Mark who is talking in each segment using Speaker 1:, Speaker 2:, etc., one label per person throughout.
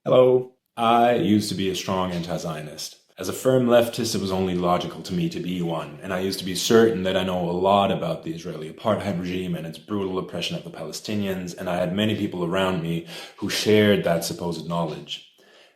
Speaker 1: Hello. I used to be a strong anti-Zionist. As a firm leftist, it was only logical to me to be one, and I used to be certain that I know a lot about the Israeli apartheid regime and its brutal oppression of the Palestinians, and I had many people around me who shared that supposed knowledge.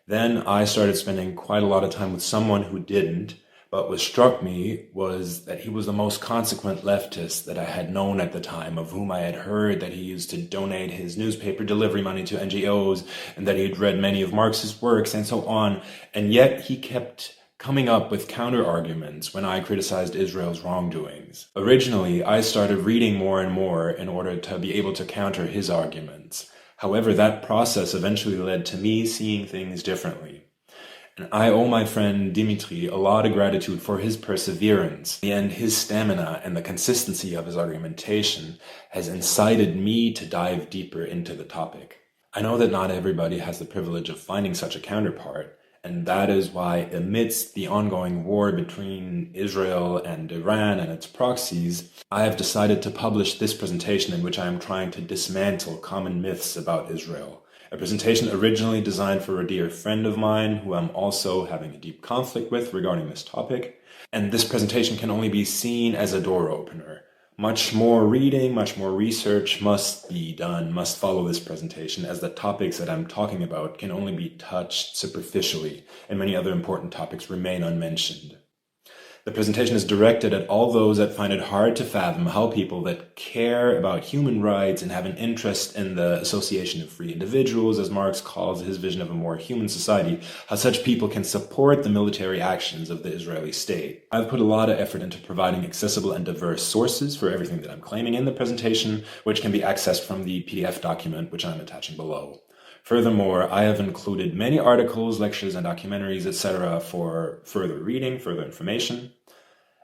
Speaker 1: Then I started spending quite a lot of time with someone who didn't, but what struck me was that he was the most consequent leftist that I had known at the time, of whom I had heard that he used to donate his newspaper delivery money to NGOs, and that he had read many of Marx's works, and so on. And yet he kept coming up with counter arguments when I criticized Israel's wrongdoings. Originally, I started reading more and more in order to be able to counter his arguments. However, that process eventually led to me seeing things differently. And I owe my friend Dimitri a lot of gratitude for his perseverance. In the end, his stamina and the consistency of his argumentation has incited me to dive deeper into the topic. I know that not everybody has the privilege of finding such a counterpart, and that is why, amidst the ongoing war between Israel and Iran and its proxies, I have decided to publish this presentation in which I am trying to dismantle common myths about Israel. A presentation originally designed for a dear friend of mine who I'm also having a deep conflict with regarding this topic. And this presentation can only be seen as a door opener. Much more reading, much more research must be done, must follow this presentation, as the topics that I'm talking about can only be touched superficially, and many other important topics remain unmentioned. The presentation is directed at all those that find it hard to fathom how people that care about human rights and have an interest in the association of free individuals, as Marx calls his vision of a more human society, how such people can support the military actions of the Israeli state. I've put a lot of effort into providing accessible and diverse sources for everything that I'm claiming in the presentation, which can be accessed from the PDF document which I'm attaching below. Furthermore, I have included many articles, lectures, and documentaries, etc. for further reading, further information.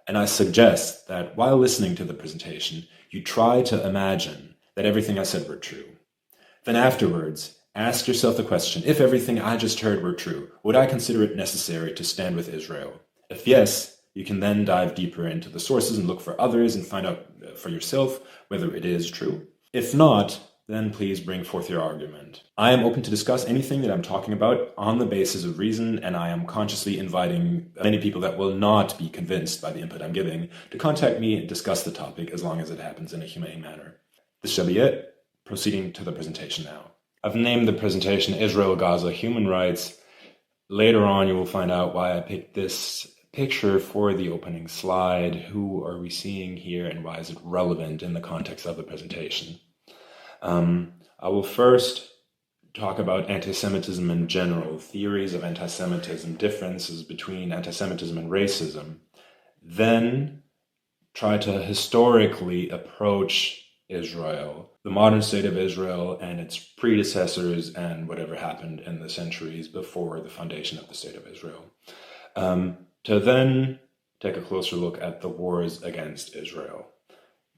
Speaker 1: And I suggest that while listening to the presentation, you try to imagine that everything I said were true. Then afterwards, ask yourself the question, if everything I just heard were true, would I consider it necessary to stand with Israel? If yes, you can then dive deeper into the sources and look for others and find out for yourself whether it is true. If not, then please bring forth your argument. I am open to discuss anything that I'm talking about on the basis of reason, and I am consciously inviting many people that will not be convinced by the input I'm giving to contact me and discuss the topic as long as it happens in a humane manner. This shall be it. Proceeding to the presentation now. I've named the presentation Israel, Gaza, Human Rights. Later on, you will find out why I picked this picture for the opening slide. Who are we seeing here, and why is it relevant in the context of the presentation? I will first talk about anti-Semitism in general, theories of anti-Semitism, differences between anti-Semitism and racism. Then try to historically approach Israel, the modern state of Israel and its predecessors, and whatever happened in the centuries before the foundation of the state of Israel. To then take a closer look at the wars against Israel.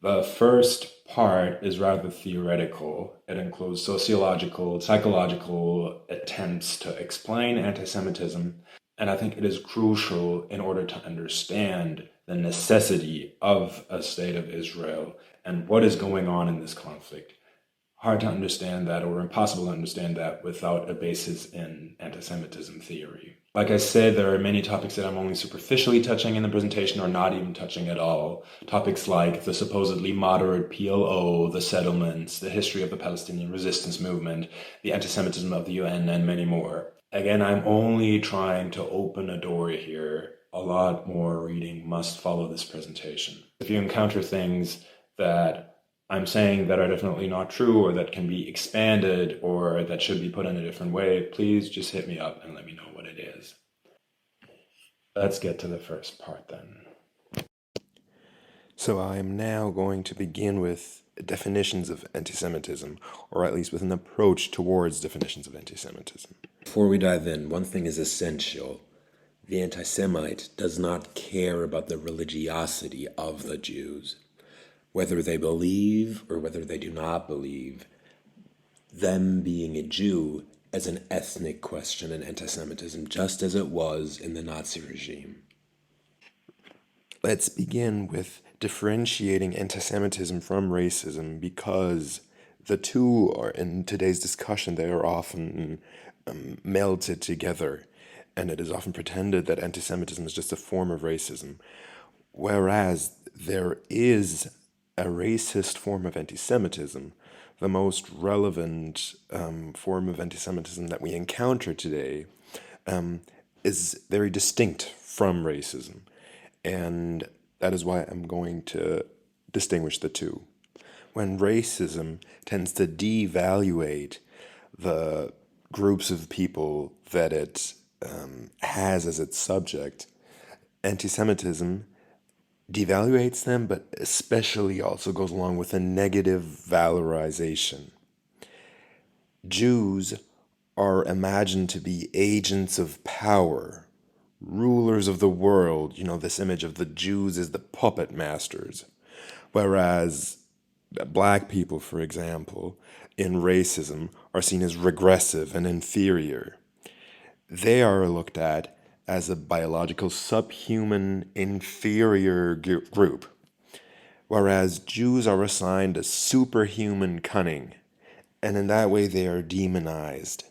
Speaker 1: The first part is rather theoretical. It includes sociological, psychological attempts to explain anti-Semitism, and I think it is crucial in order to understand the necessity of a state of Israel and what is going on in this conflict. Hard to understand that, or impossible to understand that, without a basis in anti-Semitism theory. Like I said, there are many topics that I'm only superficially touching in the presentation, or not even touching at all. Topics like the supposedly moderate PLO, the settlements, the history of the Palestinian resistance movement, the anti-Semitism of the UN, and many more. Again, I'm only trying to open a door here. A lot more reading must follow this presentation. If you encounter things that I'm saying that are definitely not true, or that can be expanded, or that should be put in a different way, please just hit me up and let me know what it is. Let's get to the first part then. So I am now going to begin with definitions of anti-Semitism, or at least with an approach towards definitions of anti-Semitism. Before we dive in, one thing is essential. The anti-Semite does not care about the religiosity of the Jews. Whether they believe or whether they do not believe, them being a Jew is an ethnic question in anti-Semitism, just as it was in the Nazi regime. Let's begin with differentiating anti-Semitism from racism, because the two are, in today's discussion, they are often
Speaker 2: melted together, and it is often pretended that anti Semitism is just a form of racism, whereas there is a racist form of anti Semitism. The most relevant form of anti Semitism that we encounter today is very distinct from racism. And that is why I'm going to distinguish the two. When racism tends to devaluate the groups of people that it has as its subject, anti Semitism devaluates them, but especially also goes along with a negative valorization. Jews are imagined to be agents of power, rulers of the world. You know, this image of the Jews as the puppet masters. Whereas black people, for example, in racism are seen as regressive and inferior. They are looked at as a biological subhuman inferior group, whereas Jews are assigned a superhuman cunning, and in that way they are demonized.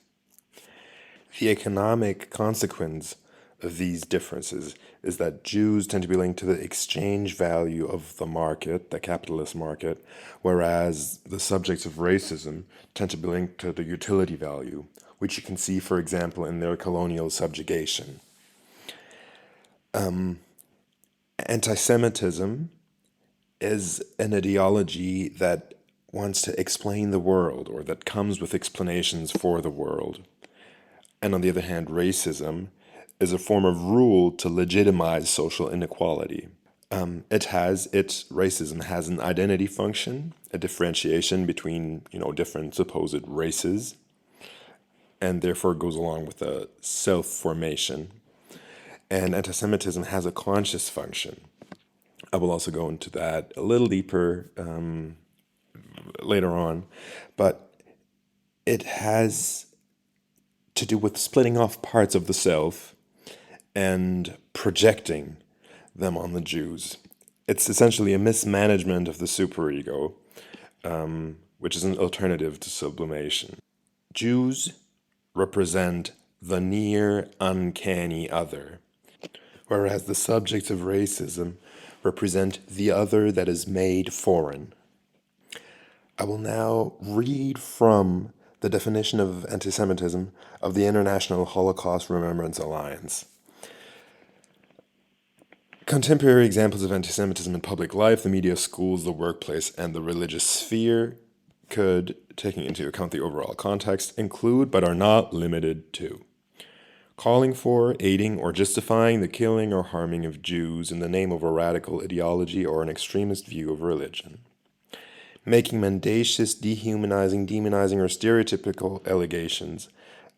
Speaker 2: The economic consequence of these differences is that Jews tend to be linked to the exchange value of the market, the capitalist market, whereas the subjects of racism tend to be linked to the utility value, which you can see, for example, in their colonial subjugation. Anti Semitism is an ideology that wants to explain the world or that comes with explanations for the world. And on the other hand, racism is a form of rule to legitimize social inequality. Racism has an identity function, a differentiation between, different supposed races, and therefore goes along with a self-formation. And anti-Semitism has a conscious function. I will also go into that a little deeper later on, but it has to do with splitting off parts of the self and projecting them on the Jews. It's essentially a mismanagement of the superego, which is an alternative to sublimation. Jews represent the near uncanny other, whereas the subjects of racism represent the other that is made foreign. I will now read from the definition of anti Semitism of the International Holocaust Remembrance Alliance. Contemporary examples of anti Semitism in public life, the media, schools, the workplace, and the religious sphere could, taking into account the overall context, include but are not limited to calling for, aiding, or justifying the killing or harming of Jews in the name of a radical ideology or an extremist view of religion, making mendacious, dehumanizing, demonizing, or stereotypical allegations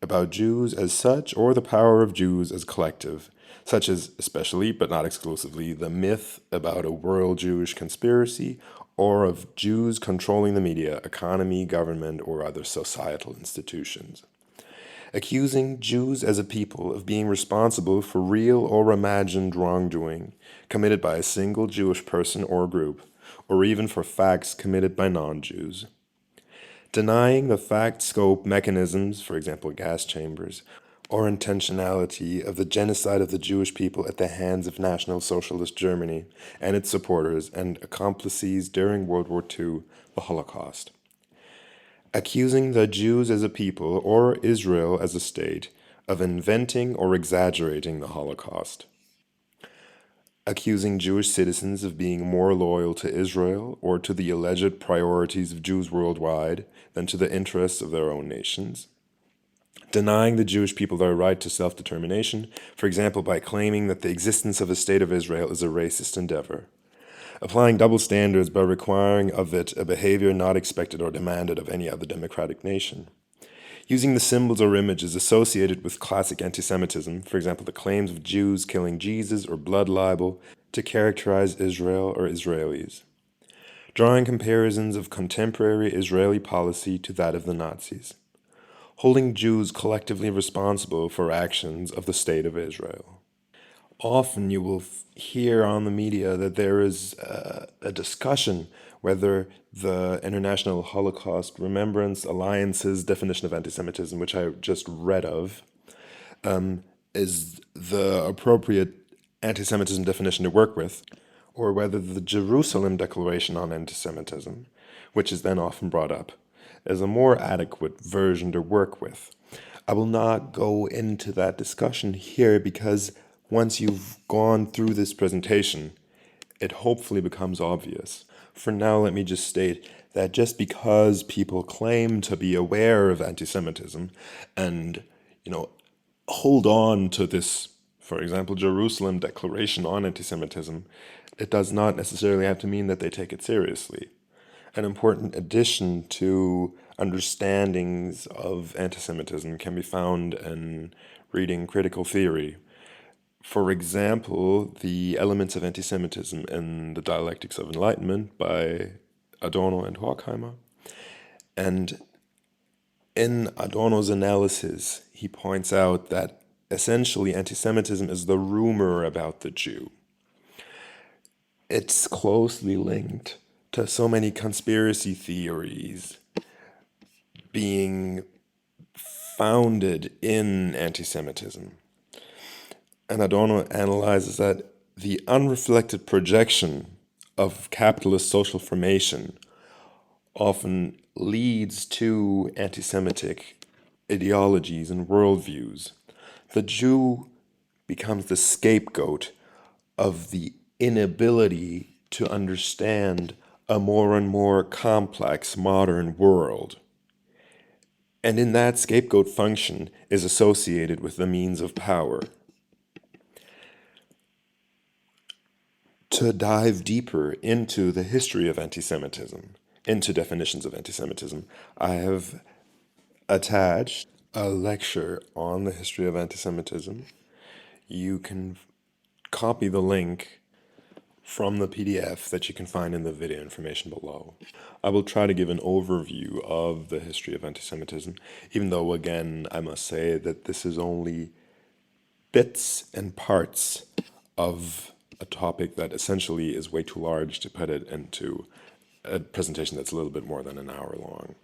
Speaker 2: about Jews as such or the power of Jews as collective, such as, especially but not exclusively, the myth about a world Jewish conspiracy or of Jews controlling the media, economy, government, or other societal institutions. Accusing Jews as a people of being responsible for real or imagined wrongdoing committed by a single Jewish person or group, or even for facts committed by non-Jews. Denying the fact, scope, mechanisms, for example, gas chambers, or intentionality of the genocide of the Jewish people at the hands of National Socialist Germany and its supporters and accomplices during World War II, the Holocaust. Accusing the Jews as a people, or Israel as a state, of inventing or exaggerating the Holocaust. Accusing Jewish citizens of being more loyal to Israel or to the alleged priorities of Jews worldwide than to the interests of their own nations. Denying the Jewish people their right to self-determination, for example, by claiming that the existence of a state of Israel is a racist endeavor. Applying double standards by requiring of it a behavior not expected or demanded of any other democratic nation. Using the symbols or images associated with classic anti-Semitism, for example, the claims of Jews killing Jesus or blood libel, to characterize Israel or Israelis. Drawing comparisons of contemporary Israeli policy to that of the Nazis. Holding Jews collectively responsible for actions of the State of Israel. Often you will hear on the media that there is a discussion whether the International Holocaust Remembrance Alliance's definition of anti-Semitism, which I just read of, is the appropriate anti-Semitism definition to work with, or whether the Jerusalem Declaration on Anti-Semitism, which is then often brought up, is a more adequate version to work with. I will not go into that discussion here because once you've gone through this presentation, it hopefully becomes obvious. For now, let me just state that just because people claim to be aware of anti-Semitism and, hold on to this, for example, Jerusalem Declaration on Anti-Semitism, it does not necessarily have to mean that they take it seriously. An important addition to understandings of anti-Semitism can be found in reading critical theory. For example, the elements of anti-Semitism in the Dialectics of Enlightenment by Adorno and Horkheimer. And in Adorno's analysis, he points out that essentially anti-Semitism is the rumor about the Jew. It's closely linked to so many conspiracy theories being founded in anti-Semitism. And Adorno analyzes that the unreflected projection of capitalist social formation often leads to anti-Semitic ideologies and worldviews. The Jew becomes the scapegoat of the inability to understand a more and more complex modern world. And in that scapegoat function is associated with the means of power. To dive deeper into the history of anti-Semitism, into definitions of anti-Semitism, I have attached a lecture on the history of anti-Semitism. You can copy the link from the PDF that you can find in the video information below. I will try to give an overview of the history of anti-Semitism, even though, again, I must say that this is only bits and parts of a topic that essentially is way too large to put it into a presentation that's a little bit more than an hour long.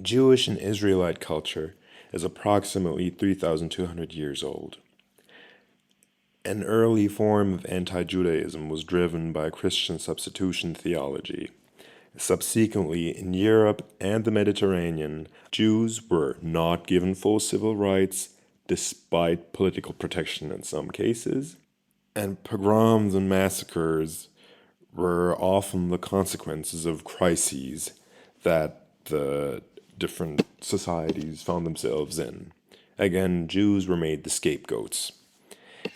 Speaker 2: Jewish and Israelite culture is approximately 3,200 years old. An early form of anti-Judaism was driven by Christian substitution theology. Subsequently, in Europe and the Mediterranean, Jews were not given full civil rights despite political protection in some cases, and pogroms and massacres were often the consequences of crises that the different societies found themselves in. Again, Jews were made the scapegoats.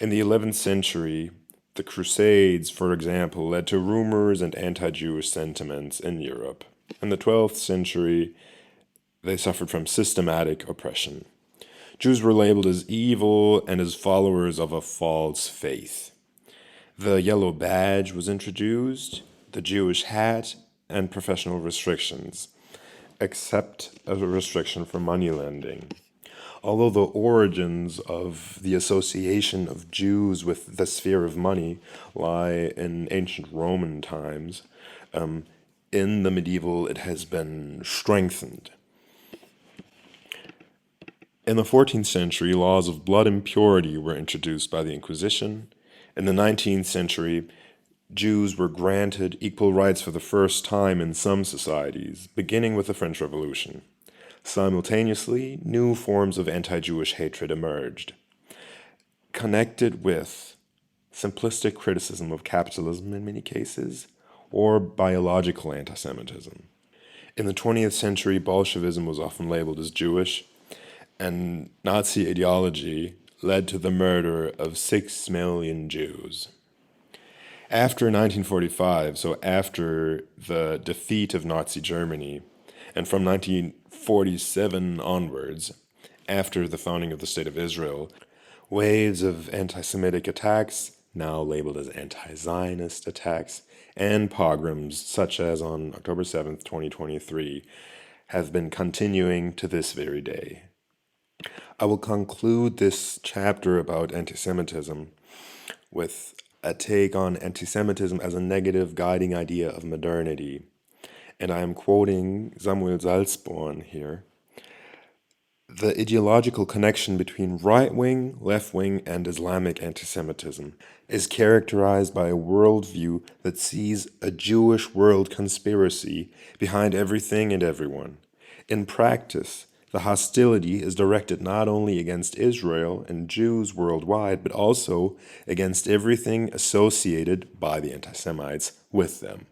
Speaker 2: In the 11th century, the Crusades, for example, led to rumors and anti-Jewish sentiments in Europe. In the 12th century, they suffered from systematic oppression. Jews were labeled as evil and as followers of a false faith. The yellow badge was introduced, the Jewish hat, and professional restrictions, except a restriction for money lending. Although the origins of the association of Jews with the sphere of money lie in ancient Roman times, in the medieval it has been strengthened. In the 14th century, laws of blood impurity were introduced by the Inquisition. In the 19th century, Jews were granted equal rights for the first time in some societies, beginning with the French Revolution. Simultaneously, new forms of anti-Jewish hatred emerged, connected with simplistic criticism of capitalism in many cases, or biological anti-Semitism. In the 20th century, Bolshevism was often labeled as Jewish, and Nazi ideology led to the murder of 6 million Jews. After 1945, so after the defeat of Nazi Germany, and from 1947 onwards, after the founding of the State of Israel, waves of anti-Semitic attacks, now labeled as anti-Zionist attacks, and pogroms, such as on October 7th, 2023, have been continuing to this very day. I will conclude this chapter about anti-Semitism with a take on anti-Semitism as a negative guiding idea of modernity. And I am quoting Samuel Salzborn here. The ideological connection between right-wing, left-wing, and Islamic anti-Semitism is characterized by a worldview that sees a Jewish world conspiracy behind everything and everyone. In practice, the hostility is directed not only against Israel and Jews worldwide, but also against everything associated by the anti-Semites with them.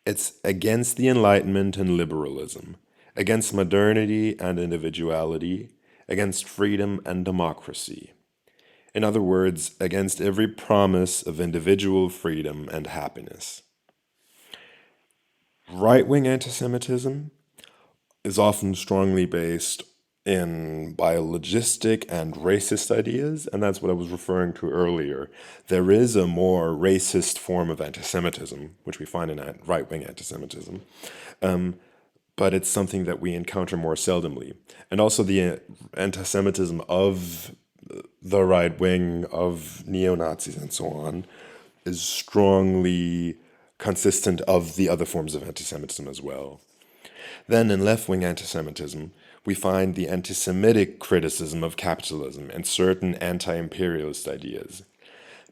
Speaker 2: It's against the Enlightenment and liberalism, against modernity and individuality, against freedom and democracy. In other words, against every promise of individual freedom and happiness. Right-wing anti-Semitism is often strongly based in biologistic and racist ideas, and that's what I was referring to earlier. There is a more racist form of anti-Semitism, which we find in right-wing anti-Semitism, but it's something that we encounter more seldomly. And also the anti-Semitism of the right wing, of neo-Nazis and so on, is strongly consistent of the other forms of anti-Semitism as well. Then in left-wing anti-Semitism, we find the anti-Semitic criticism of capitalism and certain anti-imperialist ideas.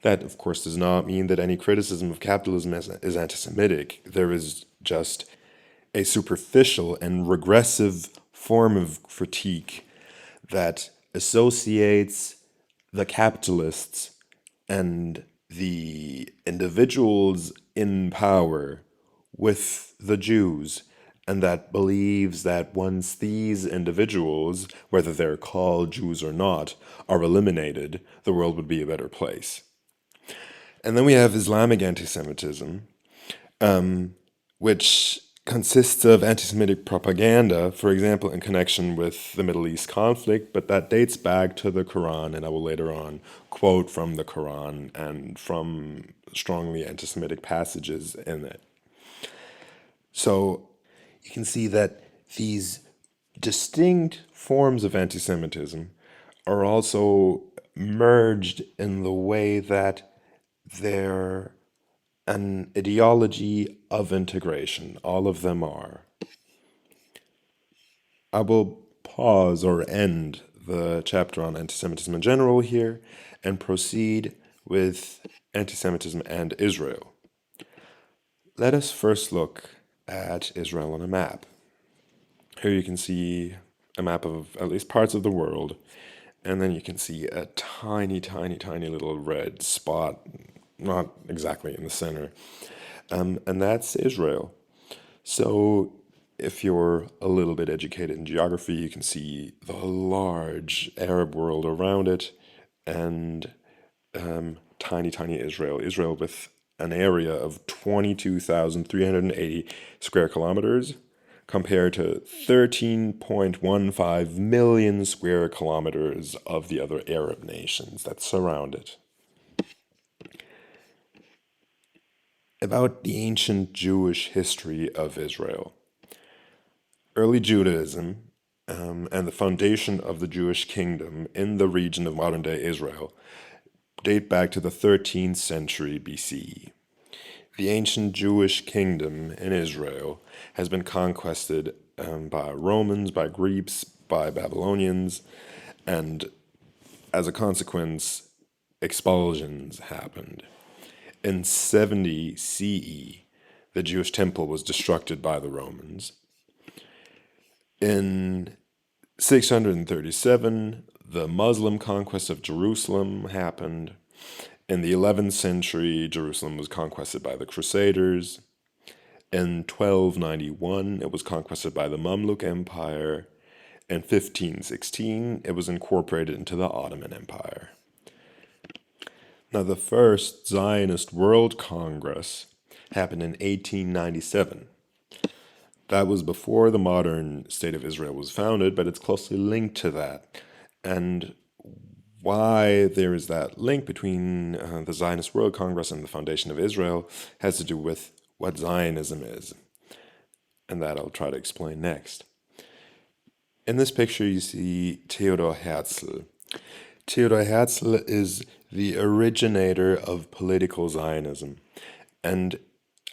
Speaker 2: That, of course, does not mean that any criticism of capitalism is anti-Semitic. There is just a superficial and regressive form of critique that associates the capitalists and the individuals in power with the Jews, and that believes that once these individuals, whether they're called Jews or not, are eliminated, the world would be a better place. And then we have Islamic anti-Semitism, which consists of anti-Semitic propaganda, for example, in connection with the Middle East conflict, but that dates back to the Quran, and I will later on quote from the Quran and from strongly anti-Semitic passages in it. So you can see that these distinct forms of anti-Semitism are also merged in the way that they're an ideology of integration. All of them are. I will pause or end the chapter on anti-Semitism in general here and proceed with anti-Semitism and Israel. Let us first look at Israel on a map. Here you can see a map of at least parts of the world, and then you can see a tiny, tiny, tiny little red spot, not exactly in the center, and that's Israel. So if you're a little bit educated in geography, you can see the large Arab world around it, and tiny, tiny Israel. Israel with an area of 22,380 square kilometers compared to 13.15 million square kilometers of the other Arab nations that surround it. About the ancient Jewish history of Israel. Early Judaism and the foundation of the Jewish kingdom in the region of modern-day Israel date back to the 13th century BCE. The ancient Jewish kingdom in Israel has been conquered by Romans, by Greeks, by Babylonians, and as a consequence, expulsions happened. In 70 CE, the Jewish temple was destructed by the Romans. In 637, the Muslim conquest of Jerusalem happened. In the 11th century, Jerusalem was conquered by the Crusaders. In 1291, it was conquered by the Mamluk Empire. In 1516, it was incorporated into the Ottoman Empire. Now, the first Zionist World Congress happened in 1897. That was before the modern state of Israel was founded, but it's closely linked to that. And why there is that link between the Zionist World Congress and the foundation of Israel has to do with what Zionism is. And that I'll try to explain next. In this picture, you see Theodor Herzl. Theodor Herzl is the originator of political Zionism, and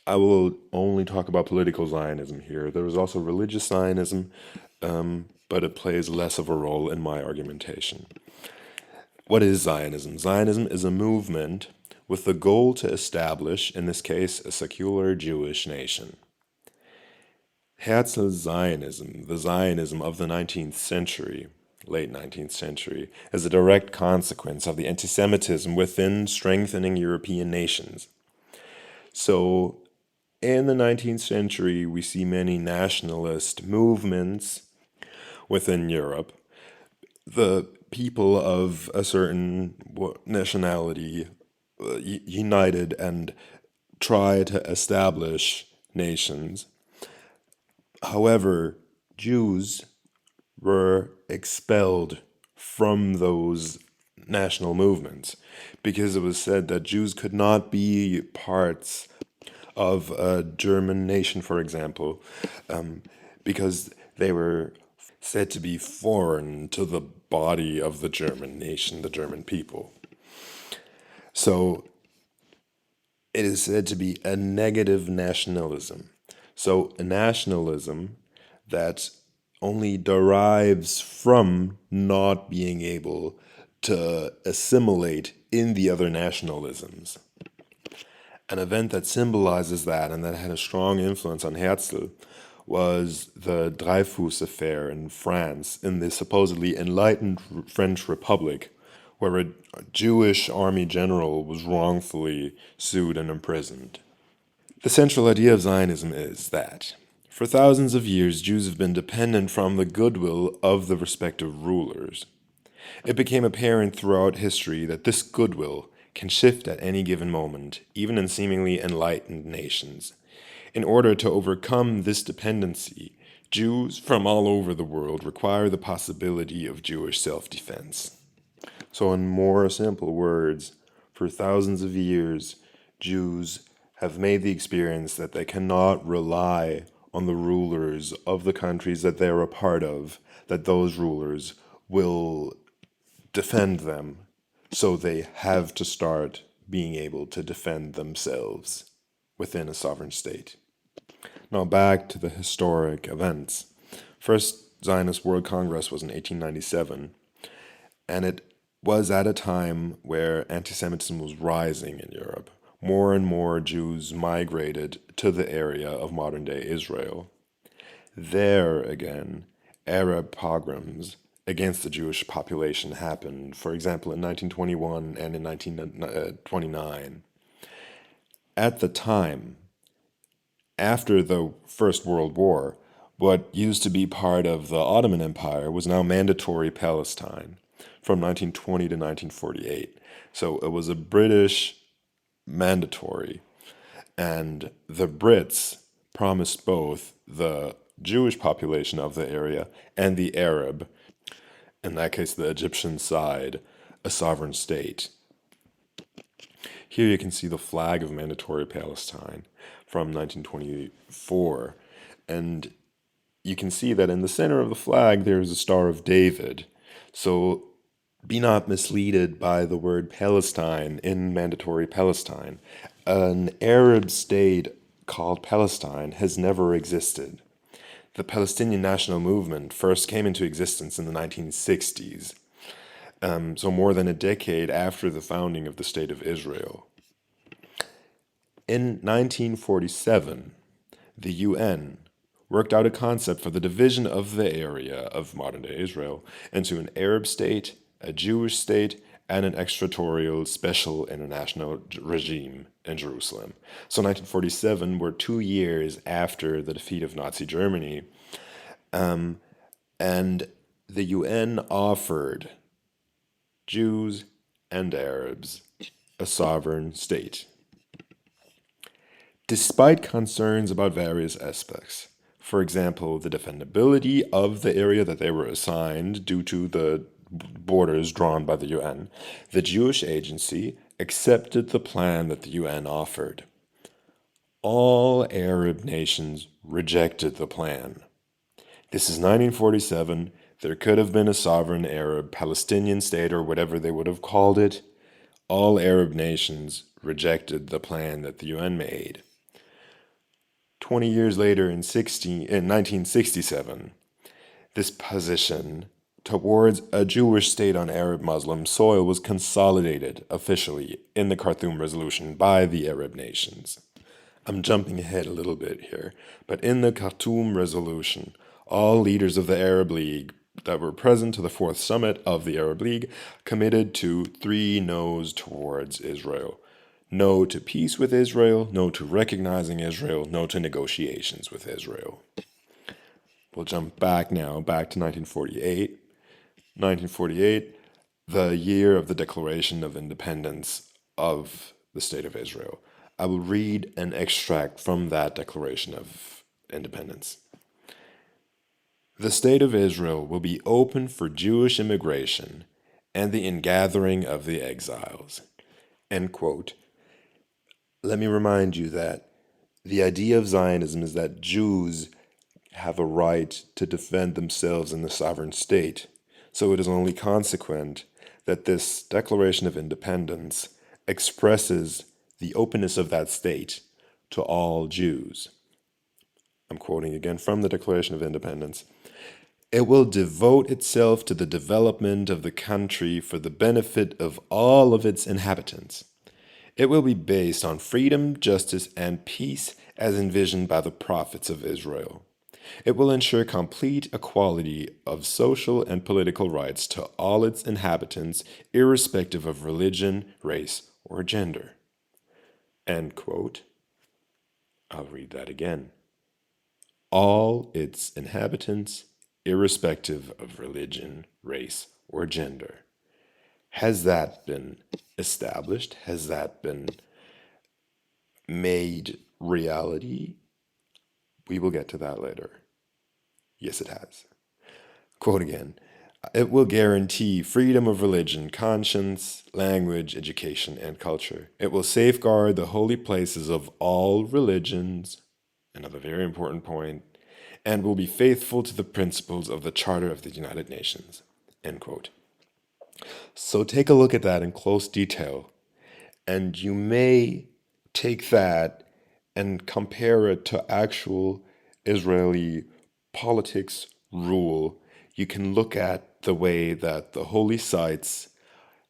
Speaker 2: I will only talk about political Zionism here. There was also religious Zionism, but it plays less of a role in my argumentation. What is Zionism? Zionism is a movement with the goal to establish, in this case, a secular Jewish nation. Herzl's Zionism, the Zionism of the 19th century, late 19th century, is a direct consequence of the anti-Semitism within strengthening European nations. So, in the 19th century, we see many nationalist movements within Europe. The people of a certain nationality united and try to establish nations. However, Jews were expelled from those national movements because it was said that Jews could not be parts of a German nation, for example, because they were said to be foreign to the body of the German nation, the German people. So it is said to be a negative nationalism. So a nationalism that only derives from not being able to assimilate in the other nationalisms. An event that symbolizes that and that had a strong influence on Herzl was the Dreyfus affair in France, in the supposedly enlightened French Republic, where a Jewish army general was wrongfully sued and imprisoned. The central idea of Zionism is that for thousands of years, Jews have been dependent from the goodwill of the respective rulers. It became apparent throughout history that this goodwill can shift at any given moment, even in seemingly enlightened nations. In order to overcome this dependency, Jews from all over the world require the possibility of Jewish self-defense. So, in more simple words, for thousands of years, Jews have made the experience that they cannot rely on the rulers of the countries that they're a part of, that those rulers will defend them, so they have to start being able to defend themselves within a sovereign state. Now back to the historic events. First Zionist World Congress was in 1897, and it was at a time where anti-Semitism was rising in Europe. More and more Jews migrated to the area of modern-day Israel. There, again, Arab pogroms against the Jewish population happened, for example, in 1921 and in 1929. At the time, after the First World War, what used to be part of the Ottoman Empire was now mandatory Palestine from 1920 to 1948. So it was a British mandatory, and the Brits promised both the Jewish population of the area and the Arab, in that case the Egyptian side, a sovereign state. Here you can see the flag of mandatory Palestine from 1924, and you can see that in the center of the flag there is a Star of David. So be not misleaded by the word Palestine in mandatory Palestine. An Arab state called Palestine has never existed. The Palestinian national movement first came into existence in the 1960s, so more than a decade after the founding of the State of Israel. In 1947, the UN worked out a concept for the division of the area of modern-day Israel into an Arab state, a Jewish state, and an extraterritorial special international regime in Jerusalem. So 1947 were 2 years after the defeat of Nazi Germany, and the UN offered Jews and Arabs a sovereign state. Despite concerns about various aspects, for example, the defendability of the area that they were assigned due to the borders drawn by the UN, the Jewish Agency accepted the plan that the UN offered. All Arab nations rejected the plan. This is 1947. There could have been a sovereign Arab Palestinian state or whatever they would have called it. All Arab nations rejected the plan that the UN made. 20 years later, in 1967, this position towards a Jewish state on Arab Muslim soil was consolidated officially in the Khartoum Resolution by the Arab nations. I'm jumping ahead a little bit here, but in the Khartoum Resolution, all leaders of the Arab League that were present to the fourth summit of the Arab League committed to 3 no's towards Israel. No to peace with Israel, no to recognizing Israel, no to negotiations with Israel. We'll jump back to 1948. 1948, the year of the Declaration of Independence of the State of Israel. I will read an extract from that Declaration of Independence. The State of Israel will be open for Jewish immigration and the ingathering of the exiles. End quote. Let me remind you that the idea of Zionism is that Jews have a right to defend themselves in the sovereign state. So it is only consequent that this Declaration of Independence expresses the openness of that state to all Jews. I'm quoting again from the Declaration of Independence. It will devote itself to the development of the country for the benefit of all of its inhabitants. It will be based on freedom, justice, and peace as envisioned by the prophets of Israel. It will ensure complete equality of social and political rights to all its inhabitants, irrespective of religion, race, or gender. End quote. I'll read that again. All its inhabitants, irrespective of religion, race, or gender. Has that been established? Has that been made reality? We will get to that later. Yes, it has. Quote again. It will guarantee freedom of religion, conscience, language, education, and culture. It will safeguard the holy places of all religions, another very important point, and will be faithful to the principles of the Charter of the United Nations. End quote. So take a look at that in close detail, and you may take that and compare it to actual Israeli politics rule. You can look at the way that the holy sites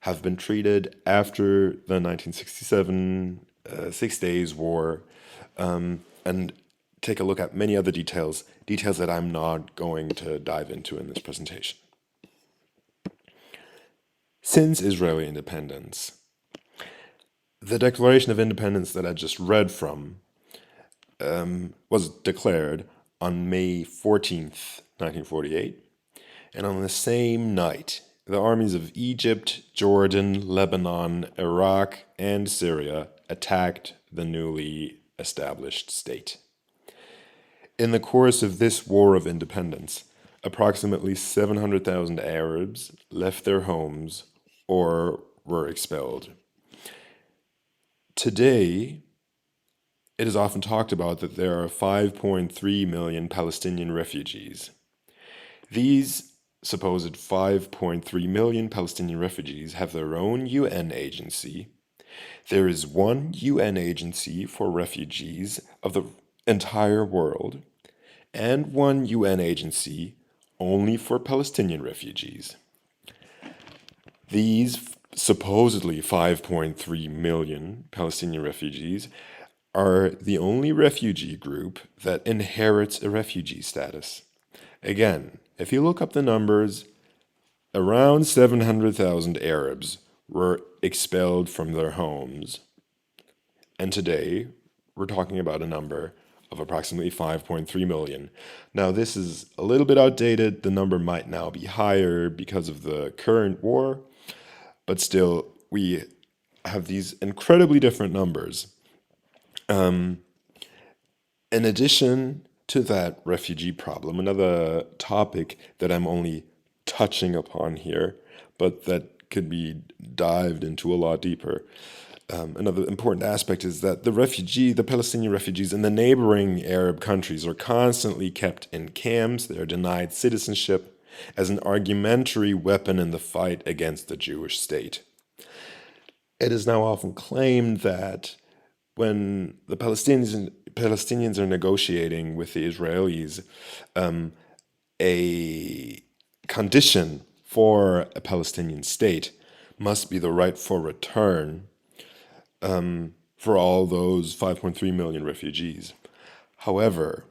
Speaker 2: have been treated after the 1967 Six Days War, and take a look at many other details that I'm not going to dive into in this presentation. Since Israeli independence, the Declaration of Independence that I just read from was declared on May 14th, 1948, and on the same night, the armies of Egypt, Jordan, Lebanon, Iraq, and Syria attacked the newly established state. In the course of this war of independence, approximately 700,000 Arabs left their homes or were expelled. Today, it is often talked about that there are 5.3 million Palestinian refugees. These supposed 5.3 million Palestinian refugees have their own UN agency. There is one UN agency for refugees of the entire world, and one UN agency only for Palestinian refugees. These supposedly 5.3 million Palestinian refugees are the only refugee group that inherits a refugee status. Again, if you look up the numbers, around 700,000 Arabs were expelled from their homes. And today, we're talking about a number of approximately 5.3 million. Now, this is a little bit outdated. The number might now be higher because of the current war, but still, we have these incredibly different numbers. In addition to that refugee problem, another topic that I'm only touching upon here, but that could be dived into a lot deeper. Another important aspect is that the Palestinian refugees in the neighboring Arab countries are constantly kept in camps. They are denied citizenship. as an argumentary weapon in the fight against the Jewish state. It is now often claimed that when the Palestinians are negotiating with the Israelis, a condition for a Palestinian state must be the right for return for all those 5.3 million refugees. However,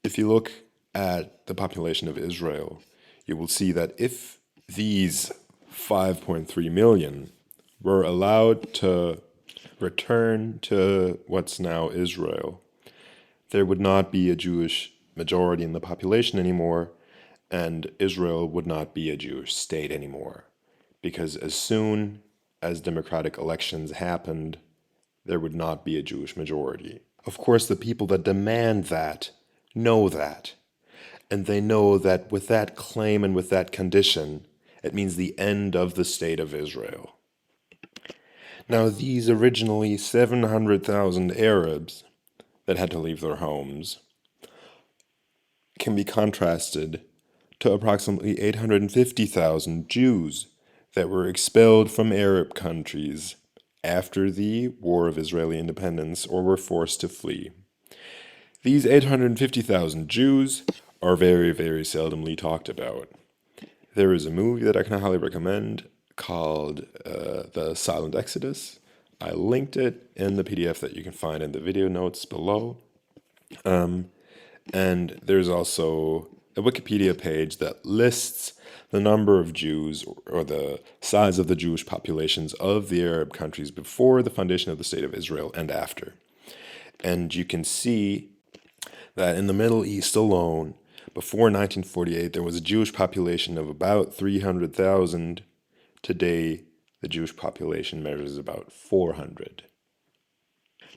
Speaker 2: if you look at the population of Israel, you will see that if these 5.3 million were allowed to return to what's now Israel, there would not be a Jewish majority in the population anymore, and Israel would not be a Jewish state anymore. Because as soon as democratic elections happened, there would not be a Jewish majority. Of course, the people that demand that know that. And they know that with that claim and with that condition, it means the end of the state of Israel. Now, these originally 700,000 Arabs that had to leave their homes can be contrasted to approximately 850,000 Jews that were expelled from Arab countries after the War of Israeli Independence or were forced to flee. These 850,000 Jews are very, very seldomly talked about. There is a movie that I can highly recommend called The Silent Exodus. I linked it in the PDF that you can find in the video notes below. And there's also a Wikipedia page that lists the number of Jews or the size of the Jewish populations of the Arab countries before the foundation of the State of Israel and after. And you can see that in the Middle East alone, before 1948, there was a Jewish population of about 300,000. Today, the Jewish population measures about 400.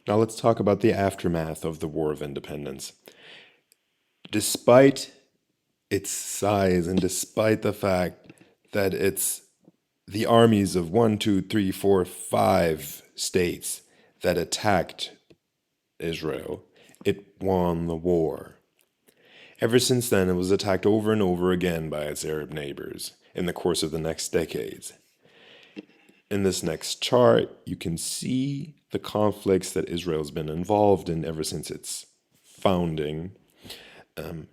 Speaker 2: Now let's talk about the aftermath of the War of Independence. Despite its size and despite the fact that it's the armies of 1, 2, 3, 4, 5 states that attacked Israel, it won the war. Ever since then, it was attacked over and over again by its Arab neighbors in the course of the next decades. In this next chart, you can see the conflicts that Israel's been involved in ever since its founding.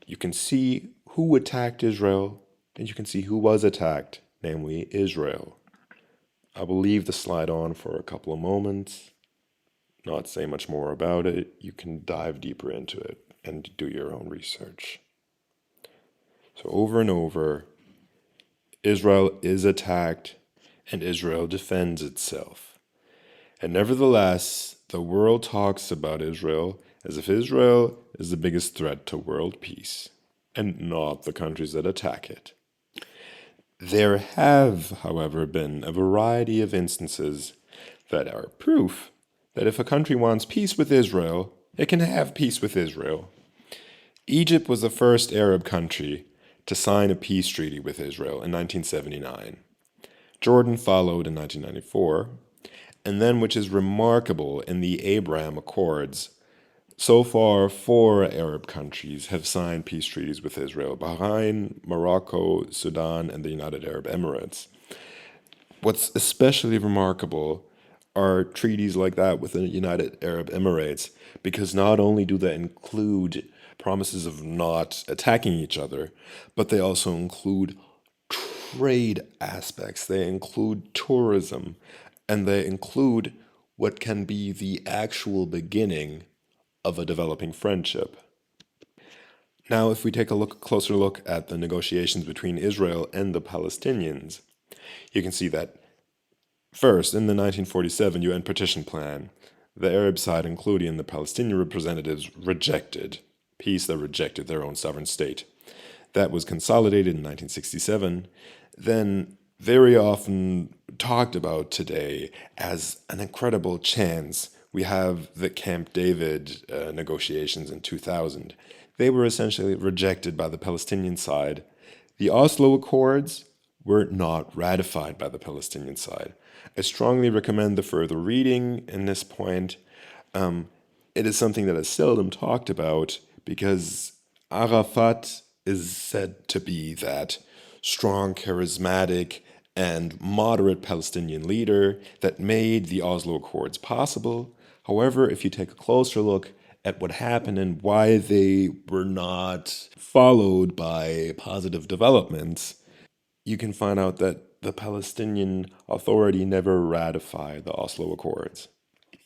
Speaker 2: You can see who attacked Israel, and you can see who was attacked, namely Israel. I will leave the slide on for a couple of moments, not say much more about it. You can dive deeper into it and do your own research. So over and over, Israel is attacked and Israel defends itself. And nevertheless, the world talks about Israel as if Israel is the biggest threat to world peace, and not the countries that attack it. There have, however, been a variety of instances that are proof that if a country wants peace with Israel, it can have peace with Israel. Egypt was the first Arab country to sign a peace treaty with Israel in 1979. Jordan followed in 1994, and then, which is remarkable, in the Abraham Accords, so far 4 Arab countries have signed peace treaties with Israel: Bahrain, Morocco, Sudan, and the United Arab Emirates. What's especially remarkable are treaties like that with the United Arab Emirates, because not only do they include promises of not attacking each other, but they also include trade aspects, they include tourism, and they include what can be the actual beginning of a developing friendship. Now, if we take a closer look at the negotiations between Israel and the Palestinians, you can see that first, in the 1947 UN Partition Plan, the Arab side, including the Palestinian representatives, rejected peace. They rejected their own sovereign state. That was consolidated in 1967, then very often talked about today as an incredible chance. We have the Camp David negotiations in 2000. They were essentially rejected by the Palestinian side. The Oslo Accords were not ratified by the Palestinian side. I strongly recommend the further reading in this point. It is something that is seldom talked about because Arafat is said to be that strong, charismatic, and moderate Palestinian leader that made the Oslo Accords possible. However, if you take a closer look at what happened and why they were not followed by positive developments, you can find out that the Palestinian Authority never ratified the Oslo Accords.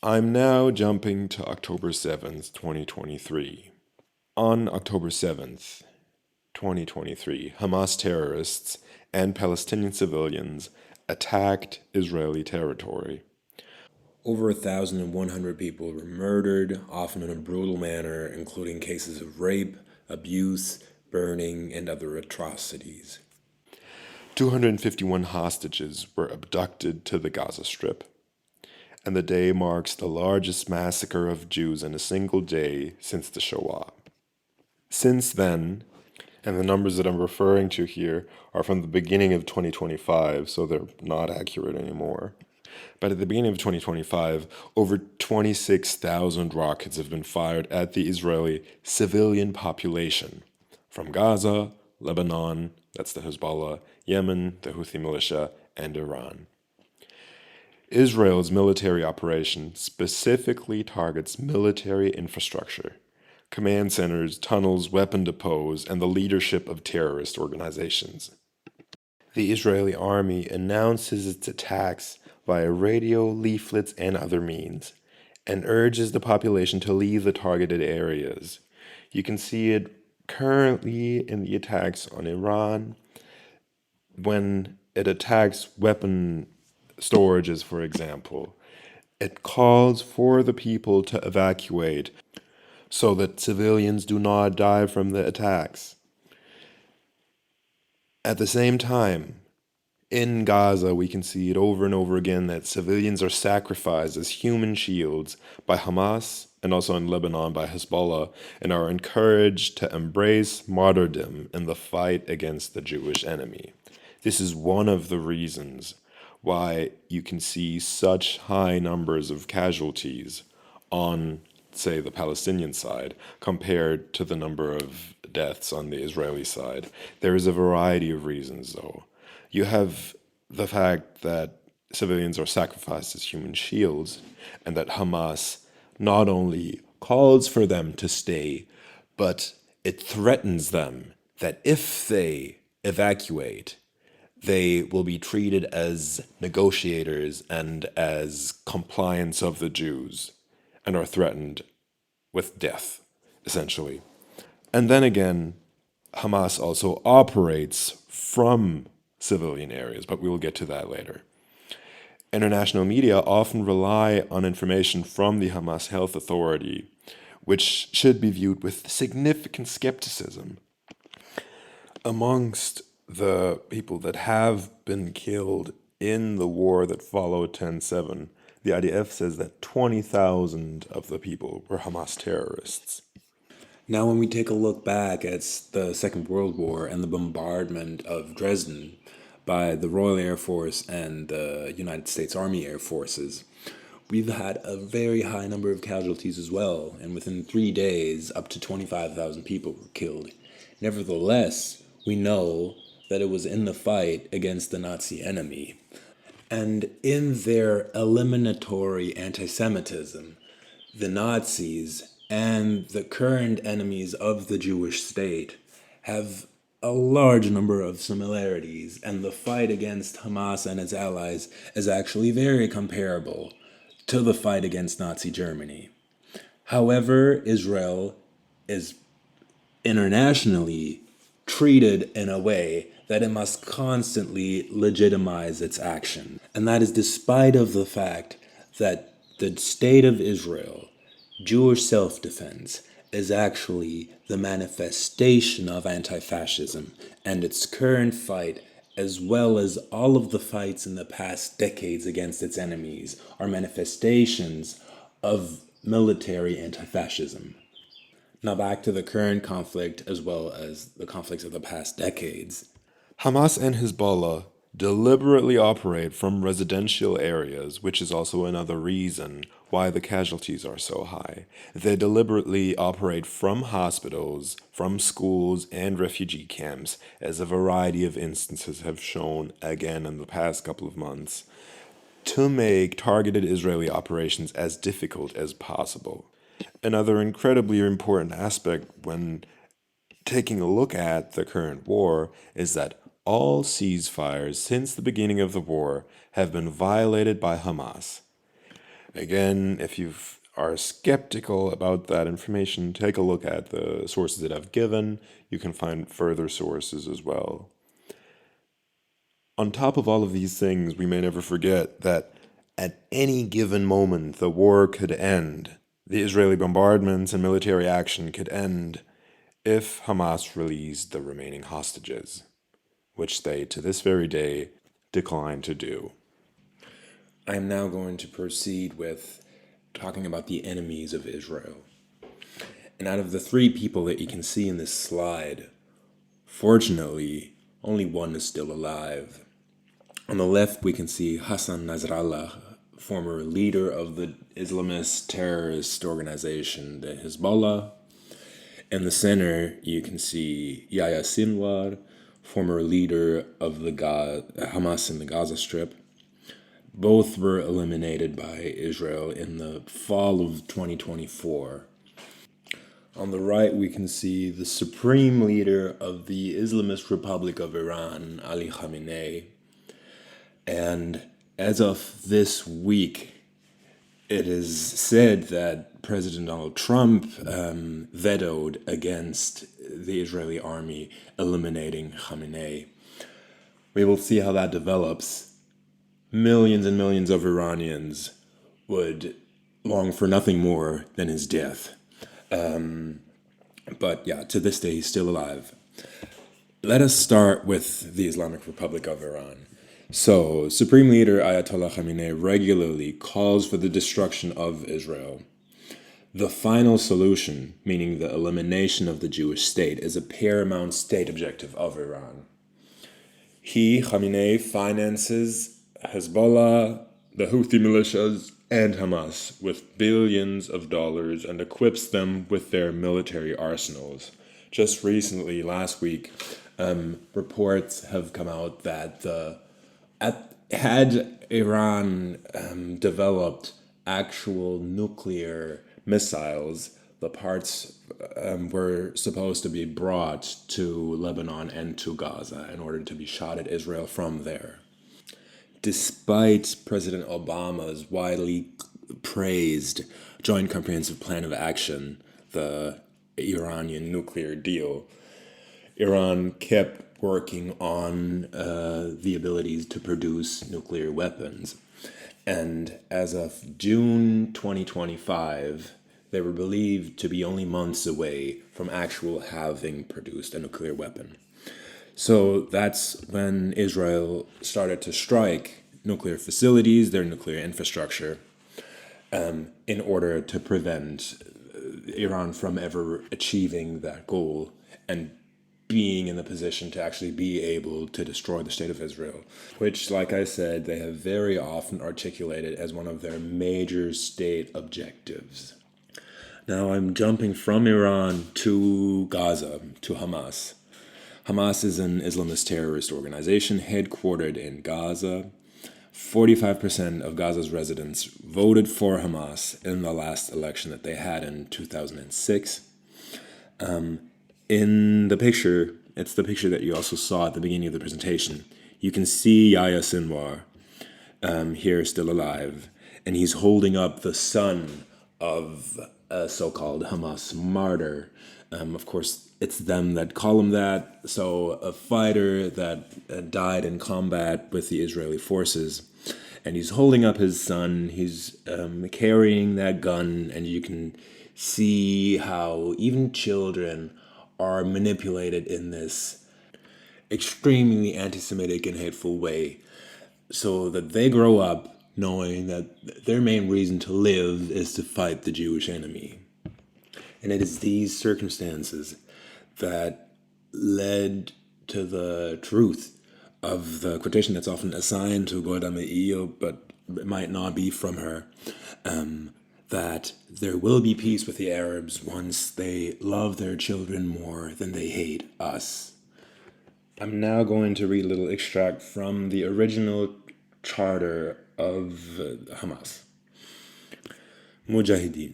Speaker 2: I'm now jumping to October 7th, 2023. On October 7th, 2023, Hamas terrorists and Palestinian civilians attacked Israeli territory. Over 1,100 people were murdered, often in a brutal manner, including cases of rape, abuse, burning, and other atrocities. 251 hostages were abducted to the Gaza Strip, and the day marks the largest massacre of Jews in a single day since the Shoah. Since then, and the numbers that I'm referring to here are from the beginning of 2025, so they're not accurate anymore. But at the beginning of 2025, over 26,000 rockets have been fired at the Israeli civilian population from Gaza, Lebanon, that's the Hezbollah, Yemen, the Houthi militia, and Iran. Israel's military operation specifically targets military infrastructure, command centers, tunnels, weapon depots, and the leadership of terrorist organizations. The Israeli army announces its attacks via radio, leaflets, and other means, and urges the population to leave the targeted areas. You can see it currently in the attacks on Iran, when it attacks weapon storages, for example. It calls for the people to evacuate so that civilians do not die from the attacks. At the same time, in Gaza, we can see it over and over again that civilians are sacrificed as human shields by Hamas and also in Lebanon by Hezbollah, and are encouraged to embrace martyrdom in the fight against the Jewish enemy. This is one of the reasons why you can see such high numbers of casualties on, say, the Palestinian side compared to the number of deaths on the Israeli side. There is a variety of reasons, though. You have the fact that civilians are sacrificed as human shields, and that Hamas not only calls for them to stay, but it threatens them that if they evacuate, they will be treated as negotiators and as compliance of the Jews, and are threatened with death, essentially. And then again, Hamas also operates from civilian areas, but we will get to that later. International media often rely on information from the Hamas Health Authority, which should be viewed with significant skepticism. Amongst the people that have been killed in the war that followed 10/7, the IDF says that 20,000 of the people were Hamas terrorists. Now, when we take a look back at the Second World War and the bombardment of Dresden by the Royal Air Force and the United States Army Air Forces, we've had a very high number of casualties as well, and within 3 days, up to 25,000 people were killed. Nevertheless, we know that it was in the fight against the Nazi enemy. And in their eliminatory anti-Semitism, the Nazis and the current enemies of the Jewish state have a large number of similarities, and the fight against Hamas and its allies is actually very comparable to the fight against Nazi Germany. However, Israel is internationally treated in a way that it must constantly legitimize its action. And that is despite of the fact that the state of Israel, Jewish self-defense, is actually the manifestation of anti-fascism, and its current fight, as well as all of the fights in the past decades against its enemies, are manifestations of military anti-fascism. Now back to the current conflict as well as the conflicts of the past decades. Hamas and Hezbollah deliberately operate from residential areas, which is also another reason why the casualties are so high. They deliberately operate from hospitals, from schools, and refugee camps, as a variety of instances have shown again in the past couple of months, to make targeted Israeli operations as difficult as possible. Another incredibly important aspect when taking a look at the current war is that all ceasefires since the beginning of the war have been violated by Hamas. Again, if you are skeptical about that information, take a look at the sources that I've given. You can find further sources as well. On top of all of these things, we may never forget that at any given moment the war could end. The Israeli bombardments and military action could end if Hamas released the remaining hostages, which they, to this very day, decline to do.
Speaker 1: I am now going to proceed with talking about the enemies of Israel. And out of the three people that you can see in this slide, fortunately, only one is still alive. On the left, we can see Hassan Nasrallah, former leader of the Islamist terrorist organization, the Hezbollah. In the center, you can see Yahya Sinwar, former leader of the Hamas in the Gaza Strip. Both were eliminated by Israel in the fall of 2024. On the right, we can see the supreme leader of the Islamist Republic of Iran, Ali Khamenei. And as of this week, it is said that President Donald Trump vetoed against the Israeli army eliminating Khamenei. We will see how that develops. Millions and millions of Iranians would long for nothing more than his death. But yeah, to this day, he's still alive. Let us start with the Islamic Republic of Iran. So, Supreme Leader Ayatollah Khamenei regularly calls for the destruction of Israel. The final solution, meaning the elimination of the Jewish state, is a paramount state objective of Iran. He, Khamenei, finances Hezbollah, the Houthi militias, and Hamas with billions of dollars and equips them with their military arsenals. Just recently, last week, reports have come out that had Iran developed actual nuclear missiles, the parts were supposed to be brought to Lebanon and to Gaza in order to be shot at Israel from there. Despite President Obama's widely praised Joint Comprehensive Plan of Action, the Iranian nuclear deal, Iran kept working on the abilities to produce nuclear weapons. And as of June 2025, they were believed to be only months away from actual having produced a nuclear weapon. So that's when Israel started to strike nuclear facilities, their nuclear infrastructure, in order to prevent Iran from ever achieving that goal and being in the position to actually be able to destroy the state of Israel, which, like I said, they have very often articulated as one of their major state objectives. Now I'm jumping from Iran to Gaza, to Hamas. Hamas is an Islamist terrorist organization headquartered in Gaza. 45% of Gaza's residents voted for Hamas in the last election that they had in 2006. In the picture, it's the picture that you also saw at the beginning of the presentation. You can see Yahya Sinwar here still alive, and he's holding up the son of a so-called Hamas martyr. Of course, it's them that call him that. So a fighter that died in combat with the Israeli forces, and he's holding up his son. He's carrying that gun, and you can see how even children are manipulated in this extremely anti-Semitic and hateful way, so that they grow up knowing that their main reason to live is to fight the Jewish enemy. And it is these circumstances that led to the truth of the quotation that's often assigned to Golda Meir, but it might not be from her, that there will be peace with the Arabs once they love their children more than they hate us. I'm now going to read a little extract from the original charter of Hamas. Mujahideen.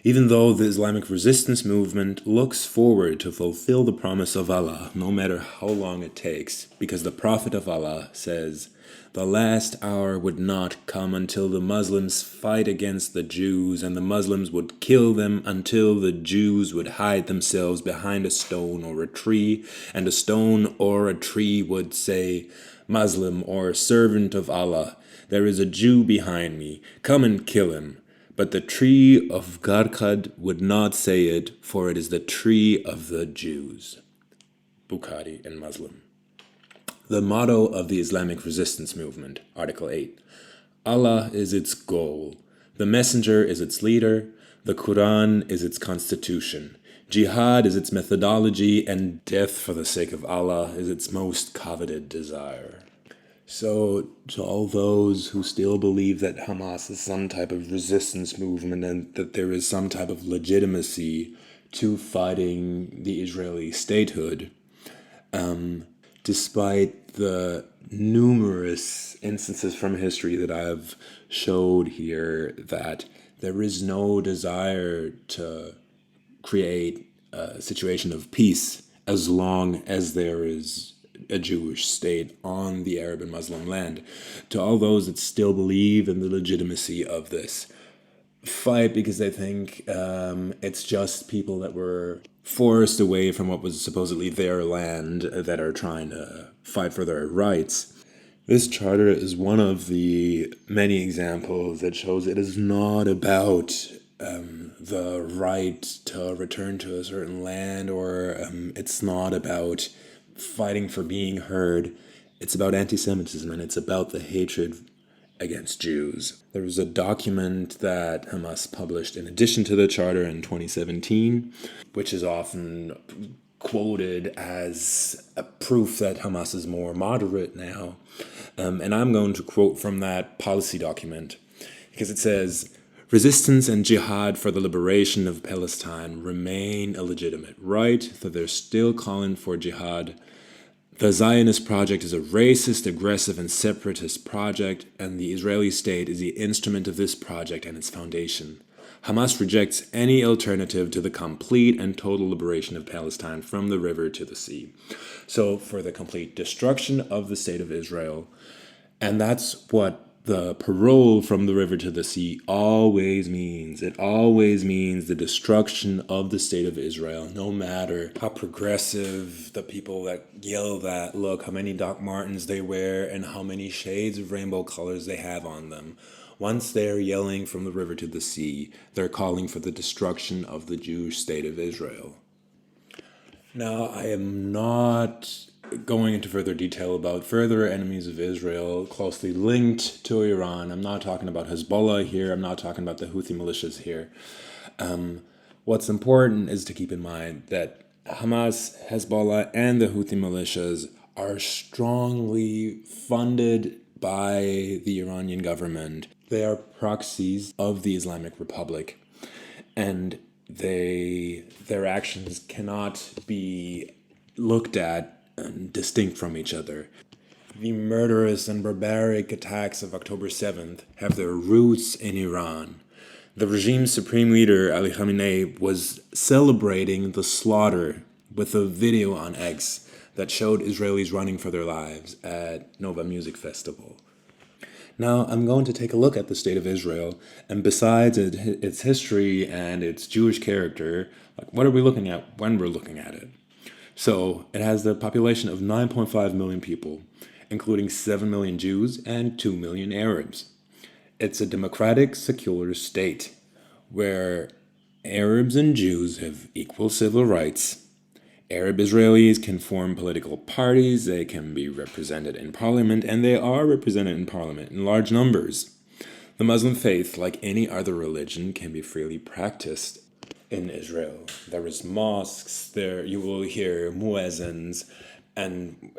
Speaker 1: Even though the Islamic resistance movement looks forward to fulfill the promise of Allah, no matter how long it takes, because the Prophet of Allah says, "The last hour would not come until the Muslims fight against the Jews, and the Muslims would kill them until the Jews would hide themselves behind a stone or a tree, and a stone or a tree would say, 'Muslim or servant of Allah, there is a Jew behind me, come and kill him.' But the tree of Garkad would not say it, for it is the tree of the Jews." Bukhari and Muslim. The motto of the Islamic resistance movement, Article 8. Allah is its goal. The Messenger is its leader. The Quran is its constitution. Jihad is its methodology, and death for the sake of Allah is its most coveted desire. So, to all those who still believe that Hamas is some type of resistance movement and that there is some type of legitimacy to fighting the Israeli statehood, despite the numerous instances from history that I've showed here that there is no desire to create a situation of peace as long as there is a Jewish state on the Arab and Muslim land. To all those that still believe in the legitimacy of this fight because they think it's just people that were forced away from what was supposedly their land that are trying to fight for their rights. This charter is one of the many examples that shows it is not about the right to return to a certain land, or it's not about fighting for being heard. It's about anti-Semitism, and it's about the hatred against Jews. There was a document that Hamas published in addition to the charter in 2017, which is often quoted as a proof that Hamas is more moderate now. And I'm going to quote from that policy document because it says, "Resistance and jihad for the liberation of Palestine remain a legitimate right, though they're still calling for jihad. The Zionist project is a racist, aggressive, and separatist project, and the Israeli state is the instrument of this project and its foundation. Hamas rejects any alternative to the complete and total liberation of Palestine from the river to the sea." So, for the complete destruction of the state of Israel, and that's what the parole from the river to the sea always means. It always means the destruction of the state of Israel, no matter how progressive the people that yell that, look how many Doc Martens they wear and how many shades of rainbow colors they have on them. Once they're yelling from the river to the sea, they're calling for the destruction of the Jewish state of Israel. Now, I am not going into further detail about further enemies of Israel closely linked to Iran. I'm not talking about Hezbollah here. I'm not talking about the Houthi militias here. What's important is to keep in mind that Hamas, Hezbollah, and the Houthi militias are strongly funded by the Iranian government. They are proxies of the Islamic Republic, and their actions cannot be looked at distinct from each other. The murderous and barbaric attacks of October 7th have their roots in Iran. The regime's supreme leader, Ali Khamenei, was celebrating the slaughter with a video on X that showed Israelis running for their lives at Nova Music Festival. Now, I'm going to take a look at the state of Israel, and besides its history and its Jewish character, what are we looking at when we're looking at it? So, it has the population of 9.5 million people, including 7 million Jews and 2 million Arabs. It's a democratic, secular state where Arabs and Jews have equal civil rights. Arab Israelis can form political parties, they can be represented in parliament, and they are represented in parliament in large numbers. The Muslim faith, like any other religion, can be freely practiced in Israel. There is mosques, there you will hear muezzins, and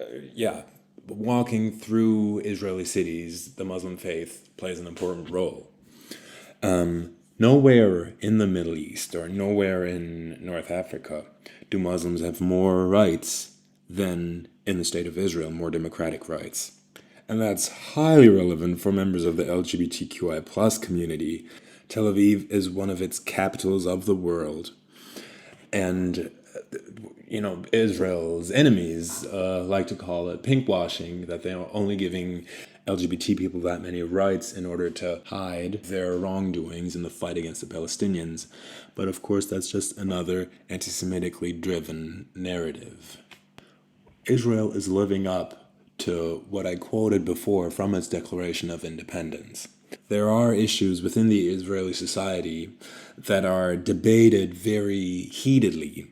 Speaker 1: walking through Israeli cities, the Muslim faith plays an important role. Nowhere in the Middle East or nowhere in North Africa do Muslims have more rights than in the State of Israel, more democratic rights. And that's highly relevant for members of the LGBTQI plus community. Tel Aviv is one of its capitals of the world. And, Israel's enemies like to call it pinkwashing, that they are only giving LGBT people that many rights in order to hide their wrongdoings in the fight against the Palestinians. But of course, that's just another anti-Semitically driven narrative. Israel is living up to what I quoted before from its Declaration of Independence. There are issues within the Israeli society that are debated very heatedly.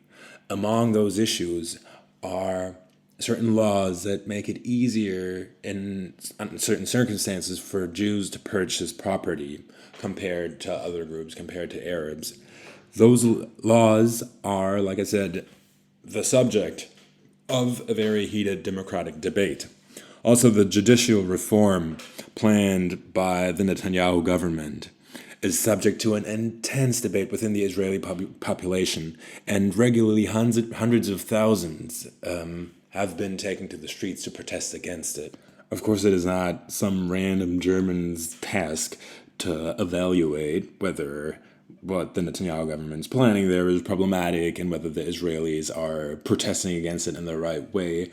Speaker 1: Among those issues are certain laws that make it easier in certain circumstances for Jews to purchase property compared to other groups, compared to Arabs. Those laws are, like I said, the subject of a very heated democratic debate. Also, the judicial reform planned by the Netanyahu government is subject to an intense debate within the Israeli population, and regularly hundreds of thousands have been taken to the streets to protest against it. Of course, it is not some random German's task to evaluate whether what the Netanyahu government's planning there is problematic and whether the Israelis are protesting against it in the right way.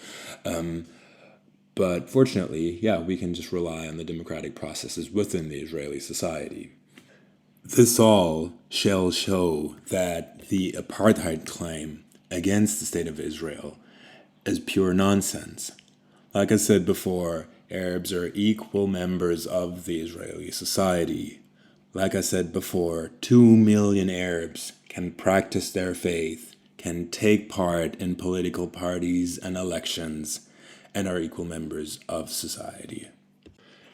Speaker 1: But fortunately, we can just rely on the democratic processes within the Israeli society. This all shall show that the apartheid claim against the state of Israel is pure nonsense. Like I said before, Arabs are equal members of the Israeli society. Like I said before, 2 million Arabs can practice their faith, can take part in political parties and elections, and are equal members of society.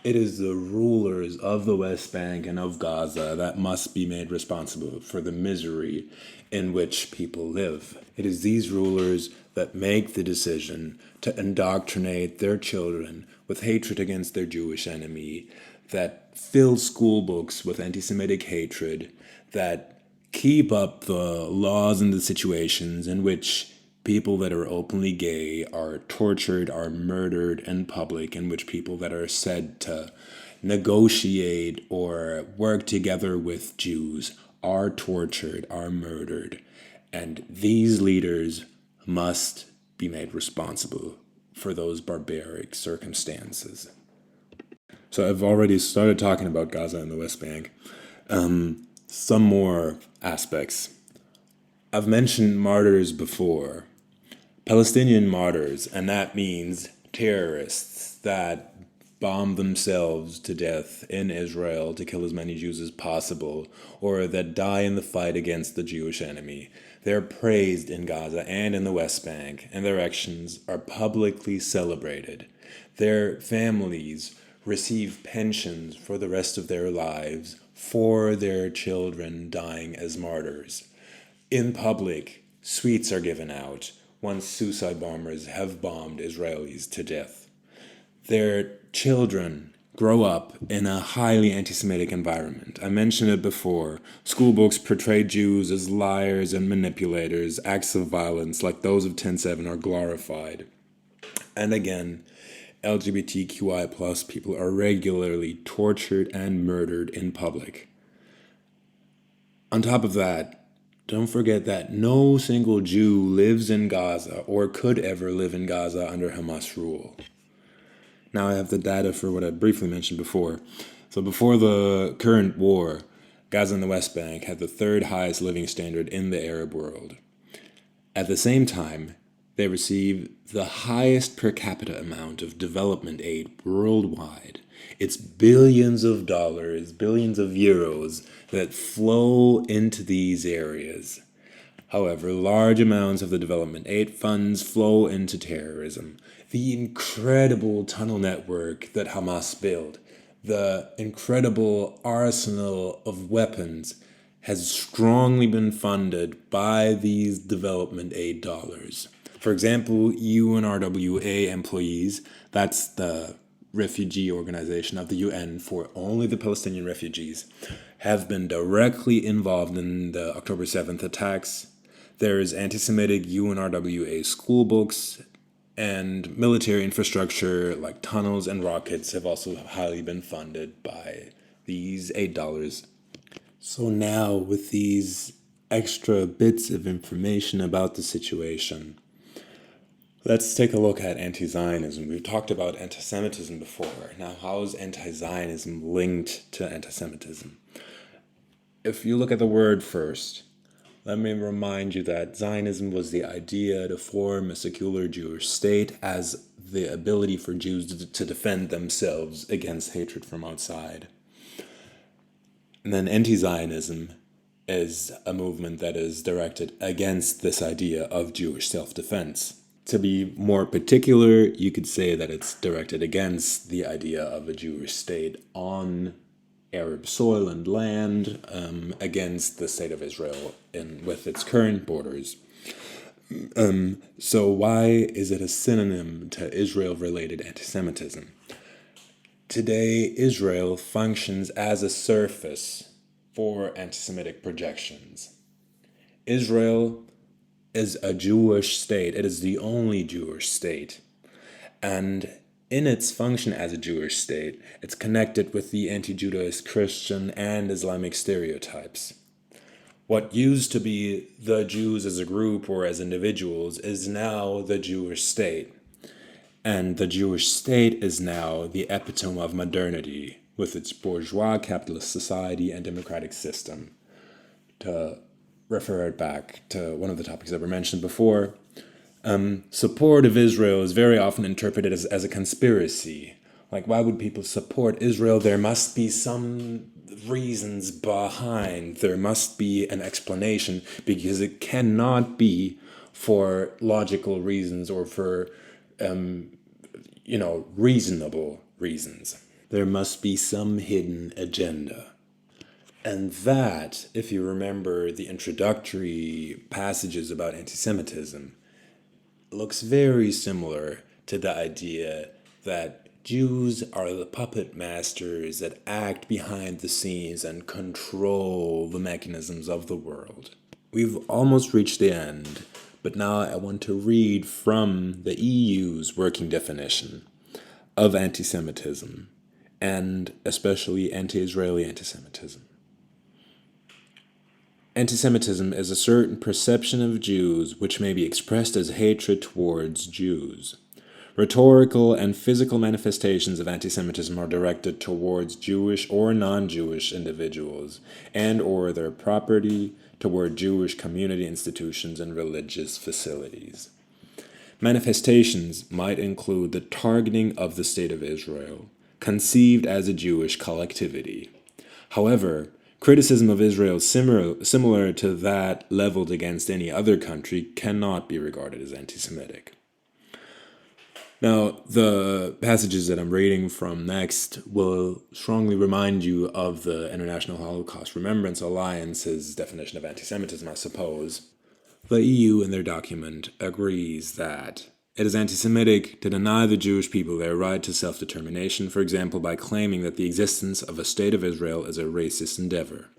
Speaker 1: It is the rulers of the West Bank and of Gaza that must be made responsible for the misery in which people live. It is these rulers that make the decision to indoctrinate their children with hatred against their Jewish enemy, that fill school books with anti-Semitic hatred, that keep up the laws and the situations in which people that are openly gay are tortured, are murdered in public, in which people that are said to negotiate or work together with Jews are tortured, are murdered. And these leaders must be made responsible for those barbaric circumstances. So I've already started talking about Gaza and the West Bank. Some more aspects. I've mentioned martyrs before. Palestinian martyrs, and that means terrorists that bomb themselves to death in Israel to kill as many Jews as possible, or that die in the fight against the Jewish enemy. They're praised in Gaza and in the West Bank, and their actions are publicly celebrated. Their families receive pensions for the rest of their lives for their children dying as martyrs. In public, sweets are given out once suicide bombers have bombed Israelis to death. Their children grow up in a highly anti-Semitic environment. I mentioned it before. School books portray Jews as liars and manipulators. Acts of violence like those of 10/7 are glorified. And again, LGBTQI plus people are regularly tortured and murdered in public. On top of that, don't forget that no single Jew lives in Gaza or could ever live in Gaza under Hamas rule. Now I have the data for what I briefly mentioned before. So before the current war, Gaza and the West Bank had the third highest living standard in the Arab world. At the same time, they receive the highest per capita amount of development aid worldwide. It's billions of dollars, billions of euros that flow into these areas. However, large amounts of the development aid funds flow into terrorism. The incredible tunnel network that Hamas built, the incredible arsenal of weapons has strongly been funded by these development aid dollars. For example, UNRWA employees, that's the refugee organization of the UN for only the Palestinian refugees, have been directly involved in the October 7th attacks. There's anti-Semitic UNRWA school books, and military infrastructure like tunnels and rockets have also highly been funded by these $8. So now, with these extra bits of information about the situation, let's take a look at anti-Zionism. We've talked about anti-Semitism before. Now, how is anti-Zionism linked to anti-Semitism? If you look at the word first, let me remind you that Zionism was the idea to form a secular Jewish state as the ability for Jews to defend themselves against hatred from outside. And then anti-Zionism is a movement that is directed against this idea of Jewish self-defense. To be more particular, you could say that it's directed against the idea of a Jewish state on Arab soil and land, against the state of Israel with its current borders. So why is it a synonym to Israel-related anti-Semitism? Today, Israel functions as a surface for anti-Semitic projections. Israel is a Jewish state. It is the only Jewish state. And in its function as a Jewish state, it's connected with the anti-Judaist Christian and Islamic stereotypes. What used to be the Jews as a group or as individuals is now the Jewish state. And the Jewish state is now the epitome of modernity with its bourgeois capitalist society and democratic system. To refer it back to one of the topics that were mentioned before, support of Israel is very often interpreted as a conspiracy. Like, why would people support Israel? There must be some reasons behind. There must be an explanation, because it cannot be for logical reasons or for, reasonable reasons. There must be some hidden agenda. And that, if you remember the introductory passages about anti-Semitism, looks very similar to the idea that Jews are the puppet masters that act behind the scenes and control the mechanisms of the world. We've almost reached the end, but now I want to read from the EU's working definition of anti-Semitism, and especially anti-Israeli anti-Semitism. Anti-Semitism is a certain perception of Jews which may be expressed as hatred towards Jews. Rhetorical and physical manifestations of anti-Semitism are directed towards Jewish or non-Jewish individuals and or their property, toward Jewish community institutions and religious facilities. Manifestations might include the targeting of the State of Israel, conceived as a Jewish collectivity. However, criticism of Israel similar to that leveled against any other country cannot be regarded as anti-Semitic. Now, the passages that I'm reading from next will strongly remind you of the International Holocaust Remembrance Alliance's definition of anti-Semitism, I suppose. The EU in their document agrees that it is anti-Semitic to deny the Jewish people their right to self-determination, for example, by claiming that the existence of a state of Israel is a racist endeavor.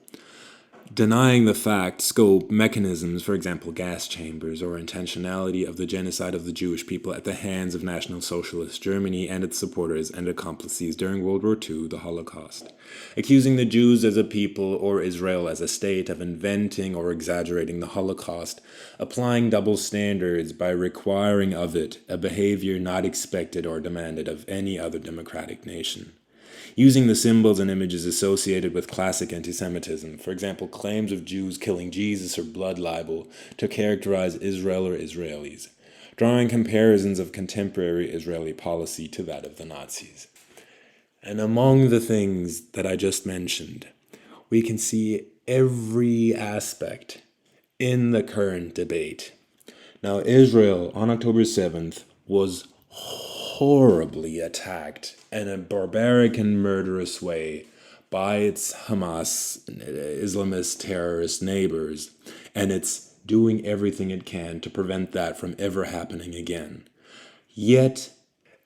Speaker 1: Denying the fact, scope, mechanisms, for example, gas chambers, or intentionality of the genocide of the Jewish people at the hands of National Socialist Germany and its supporters and accomplices during World War II, the Holocaust. Accusing the Jews as a people or Israel as a state of inventing or exaggerating the Holocaust, applying double standards by requiring of it a behavior not expected or demanded of any other democratic nation. Using the symbols and images associated with classic anti-Semitism, for example, claims of Jews killing Jesus or blood libel, to characterize Israel or Israelis, drawing comparisons of contemporary Israeli policy to that of the Nazis. And among the things that I just mentioned, we can see every aspect in the current debate. Now, Israel on October 7th was horribly attacked in a barbaric and murderous way by its Hamas Islamist terrorist neighbors, and its doing everything it can to prevent that from ever happening again. Yet,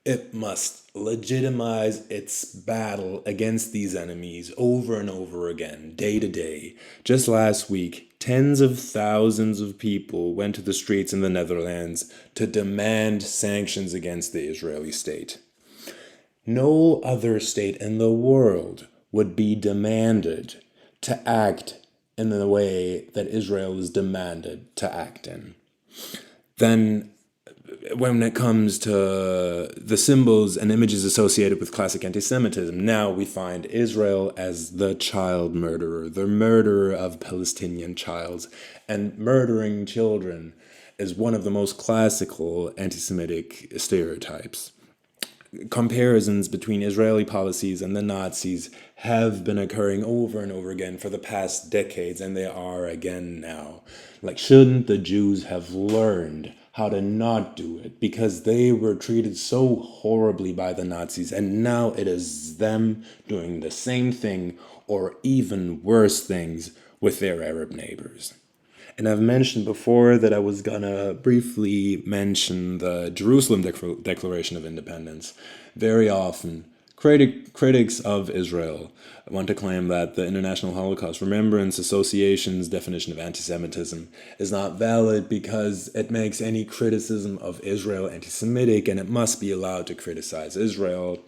Speaker 1: it must legitimize its battle against these enemies over and over again, day to day. Just last week, tens of thousands of people went to the streets in the Netherlands to demand sanctions against the Israeli state. No other state in the world would be demanded to act in the way that Israel is demanded to act in. Then, when it comes to the symbols and images associated with classic anti-Semitism, now we find Israel as the child murderer, the murderer of Palestinian childs, and murdering children is one of the most classical anti-Semitic stereotypes. Comparisons between Israeli policies and the Nazis have been occurring over and over again for the past decades, and they are again now. Like, shouldn't the Jews have learned how to not do it because they were treated so horribly by the Nazis, and now it is them doing the same thing or even worse things with their Arab neighbors? And I've mentioned before that I was gonna briefly mention the Jerusalem Declaration of Independence. Very often, critics of Israel want to claim that the International Holocaust Remembrance Association's definition of anti-Semitism is not valid because it makes any criticism of Israel anti-Semitic and it must be allowed to criticize Israel.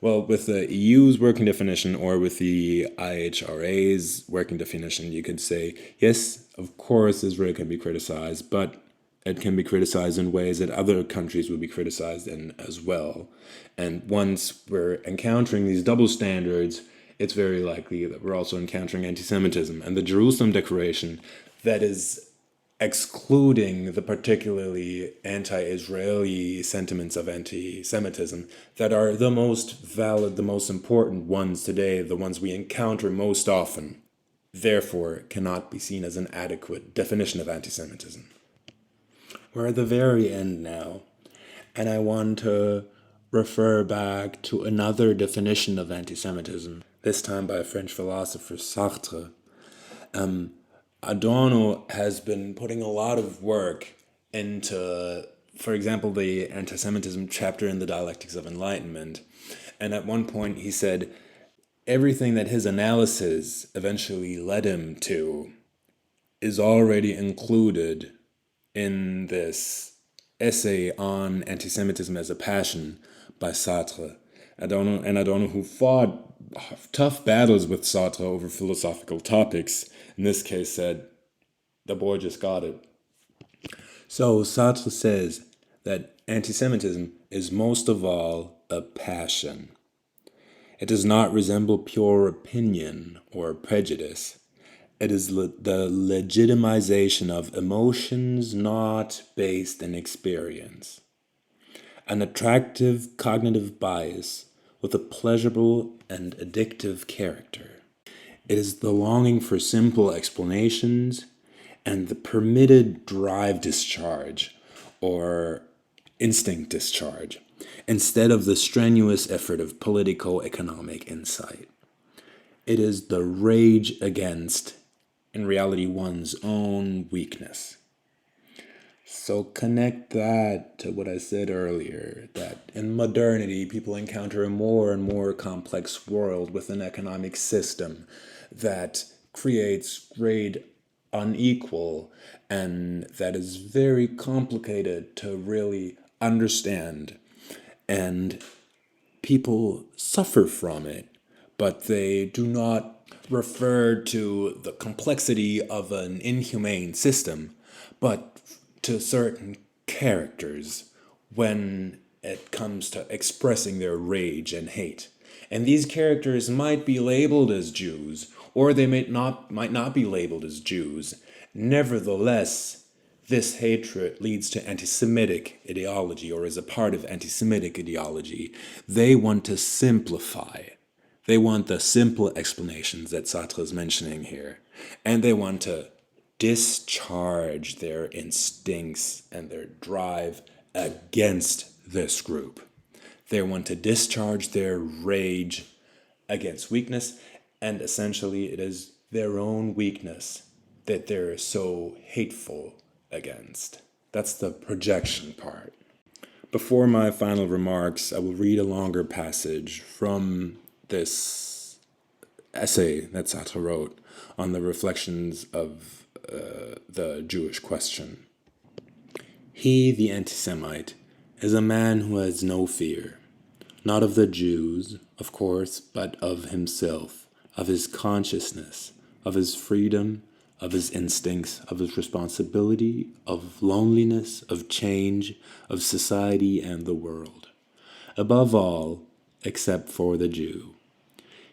Speaker 1: Well, with the EU's working definition or with the IHRA's working definition, you could say, yes, of course, Israel can be criticized, but it can be criticized in ways that other countries would be criticized in as well. And once we're encountering these double standards, it's very likely that we're also encountering anti-Semitism. And the Jerusalem Declaration, that is excluding the particularly anti-Israeli sentiments of anti-Semitism that are the most valid, the most important ones today, the ones we encounter most often, therefore cannot be seen as an adequate definition of anti-Semitism. We're at the very end now, and I want to refer back to another definition of anti-Semitism, this time by a French philosopher, Sartre. Adorno has been putting a lot of work into, for example, the anti-Semitism chapter in the Dialectics of Enlightenment. And at one point he said everything that his analysis eventually led him to is already included in this essay on anti-Semitism as a passion by Sartre. Adorno, who fought tough battles with Sartre over philosophical topics, in this case said, the boy just got it. So Sartre says that anti-Semitism is most of all a passion. It does not resemble pure opinion or prejudice. It is the legitimization of emotions not based in experience. An attractive cognitive bias with a pleasurable and addictive character. It is the longing for simple explanations and the permitted drive discharge or instinct discharge instead of the strenuous effort of politico-economic insight. It is the rage against, in reality, one's own weakness. So connect that to what I said earlier, that in modernity, people encounter a more and more complex world with an economic system that creates great unequal and that is very complicated to really understand. And people suffer from it, but they do not refer to the complexity of an inhumane system, but to certain characters when it comes to expressing their rage and hate. And these characters might be labeled as Jews, or they might not be labeled as Jews. Nevertheless, this hatred leads to anti-Semitic ideology, or is a part of anti-Semitic ideology. They want to simplify. They want the simple explanations that Sartre is mentioning here. And they want to discharge their instincts and their drive against this group. They want to discharge their rage against weakness, and essentially it is their own weakness that they're so hateful against. That's the projection part. Before my final remarks, I will read a longer passage from this essay that Sartre wrote on the reflections of the Jewish question. He, the anti-Semite, is a man who has no fear, not of the Jews, of course, but of himself, of his consciousness, of his freedom, of his instincts, of his responsibility, of loneliness, of change, of society and the world. Above all, except for the Jew.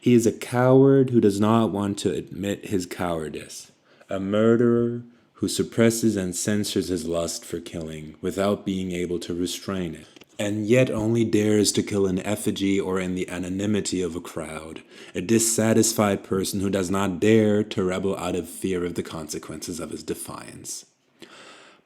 Speaker 1: He is a coward who does not want to admit his cowardice, a murderer who suppresses and censors his lust for killing without being able to restrain it, and yet only dares to kill in effigy or in the anonymity of a crowd, a dissatisfied person who does not dare to rebel out of fear of the consequences of his defiance.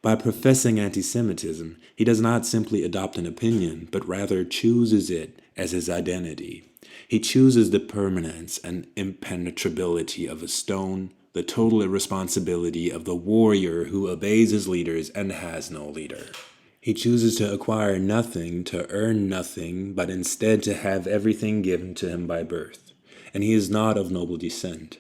Speaker 1: By professing anti-Semitism, he does not simply adopt an opinion, but rather chooses it as his identity. He chooses the permanence and impenetrability of a stone, the total irresponsibility of the warrior who obeys his leaders and has no leader. He chooses to acquire nothing, to earn nothing, but instead to have everything given to him by birth. And he is not of noble descent.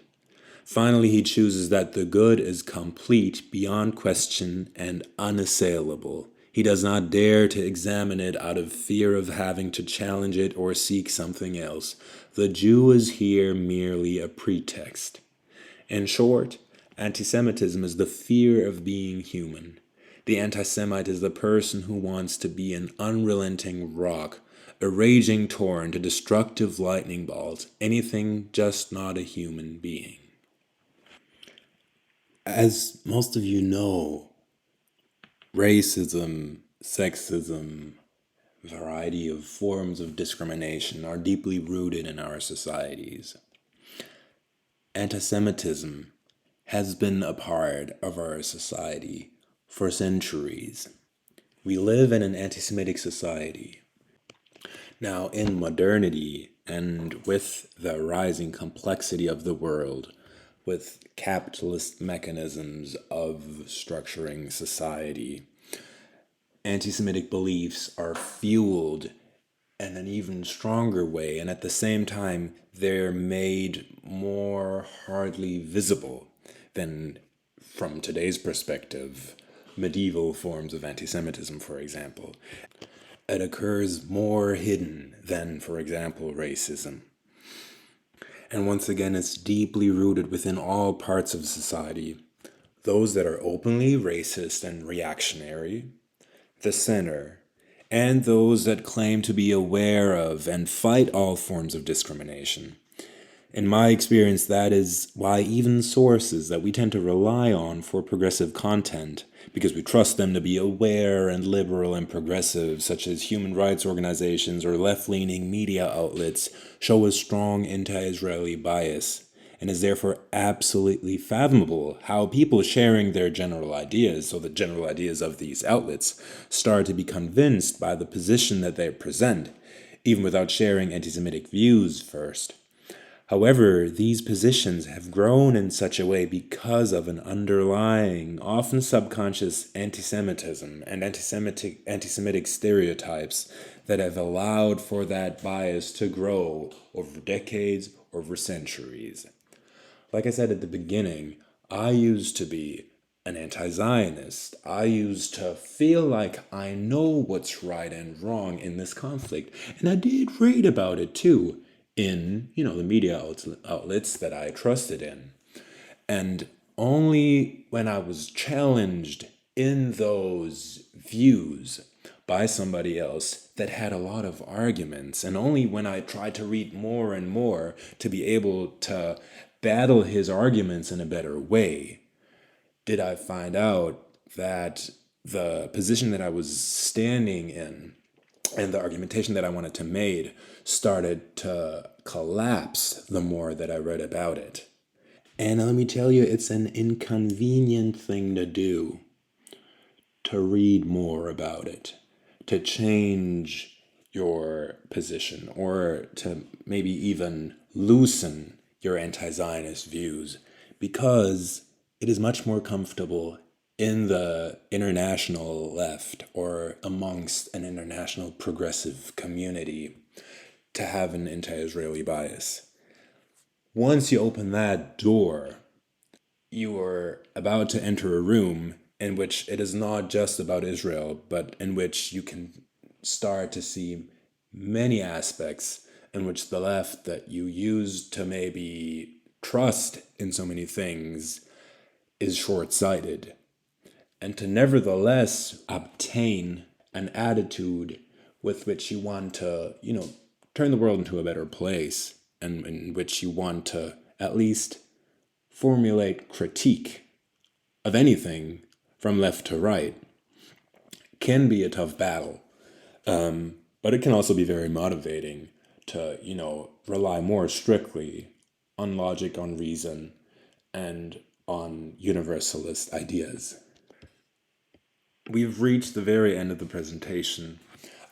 Speaker 1: Finally, he chooses that the good is complete, beyond question, and unassailable. He does not dare to examine it out of fear of having to challenge it or seek something else. The Jew is here merely a pretext. In short, anti-Semitism is the fear of being human. The anti-Semite is the person who wants to be an unrelenting rock, a raging torrent, a destructive lightning bolt, anything just not a human being. As most of you know, racism, sexism, a variety of forms of discrimination are deeply rooted in our societies. Anti-Semitism has been a part of our society for centuries. We live in an anti-Semitic society. Now, in modernity and with the rising complexity of the world, with capitalist mechanisms of structuring society, anti-Semitic beliefs are fueled in an even stronger way, and at the same time, they're made more hardly visible than, from today's perspective, medieval forms of anti-Semitism, for example. It occurs more hidden than, for example, racism. And once again, it's deeply rooted within all parts of society. Those that are openly racist and reactionary, the center, and those that claim to be aware of and fight all forms of discrimination. In my experience, that is why even sources that we tend to rely on for progressive content, because we trust them to be aware and liberal and progressive, such as human rights organizations or left-leaning media outlets, show a strong anti-Israeli bias, and is therefore absolutely fathomable how people sharing their general ideas, so the general ideas of these outlets, start to be convinced by the position that they present, even without sharing anti-Semitic views first. However, these positions have grown in such a way because of an underlying, often subconscious anti-Semitism and anti-Semitic stereotypes that have allowed for that bias to grow over decades, over centuries. Like I said at the beginning, I used to be an anti-Zionist. I used to feel like I know what's right and wrong in this conflict. And I did read about it too in, the media outlets that I trusted in. And only when I was challenged in those views by somebody else that had a lot of arguments, and only when I tried to read more and more to be able to battle his arguments in a better way, did I find out that the position that I was standing in and the argumentation that I wanted to make started to collapse the more that I read about it. And let me tell you, it's an inconvenient thing to do, to read more about it, to change your position, or to maybe even loosen your anti-Zionist views, because it is much more comfortable in the international left or amongst an international progressive community to have an anti-Israeli bias. Once you open that door, you are about to enter a room in which it is not just about Israel, but in which you can start to see many aspects in which the left that you used to maybe trust in so many things is short sighted. And to nevertheless obtain an attitude with which you want to, turn the world into a better place, and in which you want to at least formulate critique of anything from left to right, can be a tough battle. But it can also be very motivating to, rely more strictly on logic, on reason, and on universalist ideas. We've reached the very end of the presentation.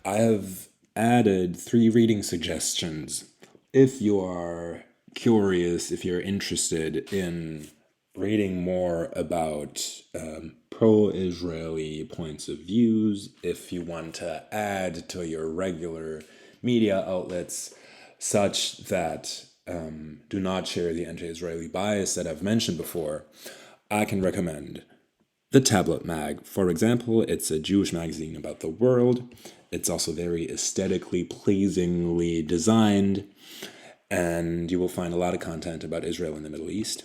Speaker 1: I have added 3 reading suggestions. If you are curious, if you're interested in reading more about pro-Israeli points of views, if you want to add to your regular media outlets such that do not share the anti-Israeli bias that I've mentioned before, I can recommend the Tablet Mag. For example, it's a Jewish magazine about the world. It's also very aesthetically pleasingly designed, and you will find a lot of content about Israel and the Middle East.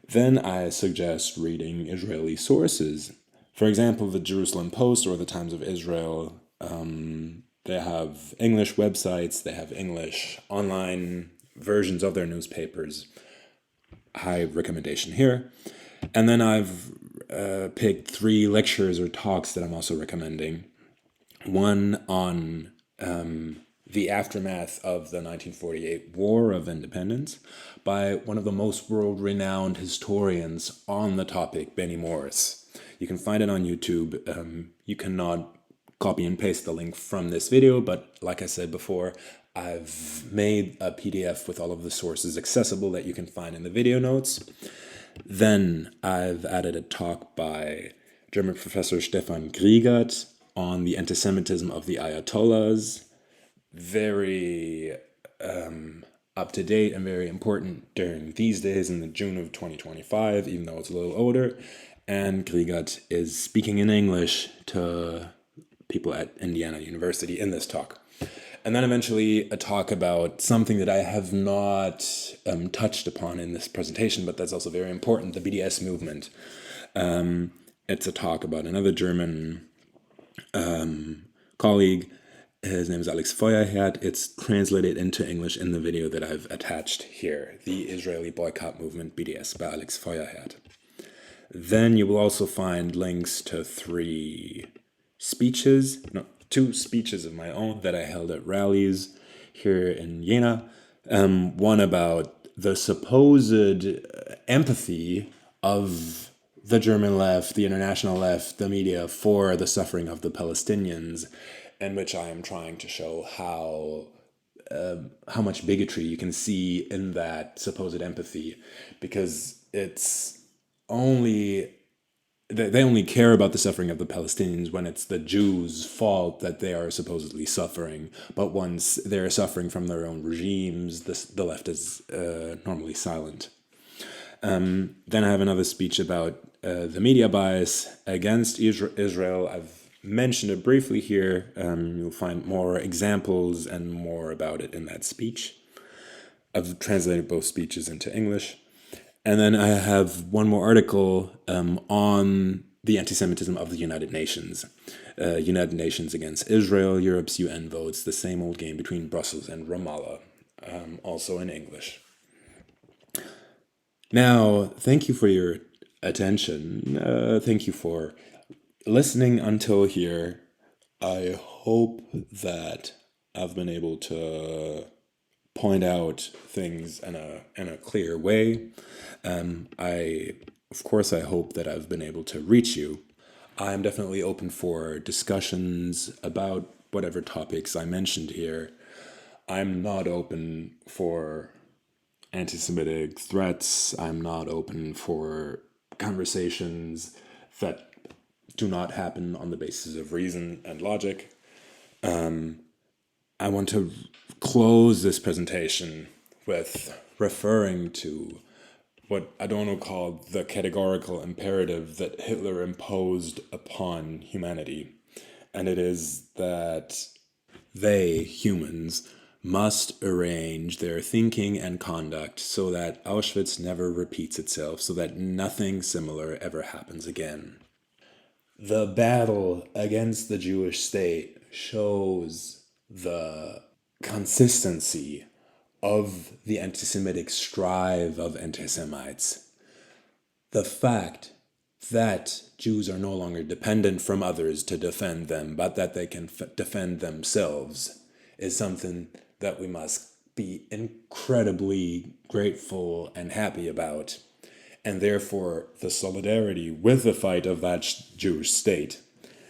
Speaker 1: Then I suggest reading Israeli sources. For example, the Jerusalem Post or the Times of Israel. They have English websites, they have English online versions of their newspapers. High recommendation here. And then I've picked 3 lectures or talks that I'm also recommending. One on the aftermath of the 1948 War of Independence by one of the most world-renowned historians on the topic, Benny Morris. You can find it on YouTube. You cannot copy and paste the link from this video, but like I said before, I've made a PDF with all of the sources accessible that you can find in the video notes. Then I've added a talk by German professor Stefan Griegert on the anti-Semitism of the Ayatollahs. Very up-to-date and very important during these days in the June of 2025, even though it's a little older. And Griegert is speaking in English to people at Indiana University in this talk. And then eventually a talk about something that I have not touched upon in this presentation, but that's also very important, the BDS movement. It's a talk about another German colleague. His name is Alex Feuerherd. It's translated into English in the video that I've attached here, The Israeli Boycott Movement, BDS, by Alex Feuerherd. Then you will also find links to 2 speeches of my own that I held at rallies here in Jena. One about the supposed empathy of the German left, the international left, the media for the suffering of the Palestinians, in which I am trying to show how much bigotry you can see in that supposed empathy, because it's only they only care about the suffering of the Palestinians when it's the Jews' fault that they are supposedly suffering. But once they're suffering from their own regimes, the left is normally silent. Then I have another speech about the media bias against Israel. I've mentioned it briefly here. You'll find more examples and more about it in that speech. I've translated both speeches into English. And then I have one more article on the anti-Semitism of the United Nations. United Nations against Israel, Europe's UN votes, the same old game between Brussels and Ramallah, also in English. Now, thank you for your attention. Thank you for listening until here. I hope that I've been able to point out things in a clear way. Of course, I hope that I've been able to reach you. I'm definitely open for discussions about whatever topics I mentioned here. I'm not open for anti-Semitic threats. I'm not open for conversations that do not happen on the basis of reason and logic. I want to close this presentation with referring to what Adorno called the categorical imperative that Hitler imposed upon humanity. And it is that they, humans, must arrange their thinking and conduct so that Auschwitz never repeats itself, so that nothing similar ever happens again. The battle against the Jewish state shows the consistency of the anti-Semitic strive of anti-Semites. The fact that Jews are no longer dependent from others to defend them, but that they can defend themselves, is something that we must be incredibly grateful and happy about. And therefore, the solidarity with the fight of that Jewish state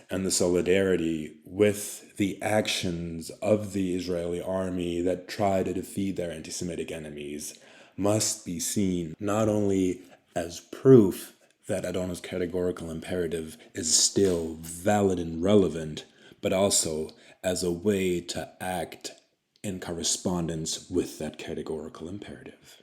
Speaker 1: and the solidarity with the actions of the Israeli army that try to defeat their anti-Semitic enemies must be seen not only as proof that Adorno's categorical imperative is still valid and relevant, but also as a way to act in correspondence with that categorical imperative.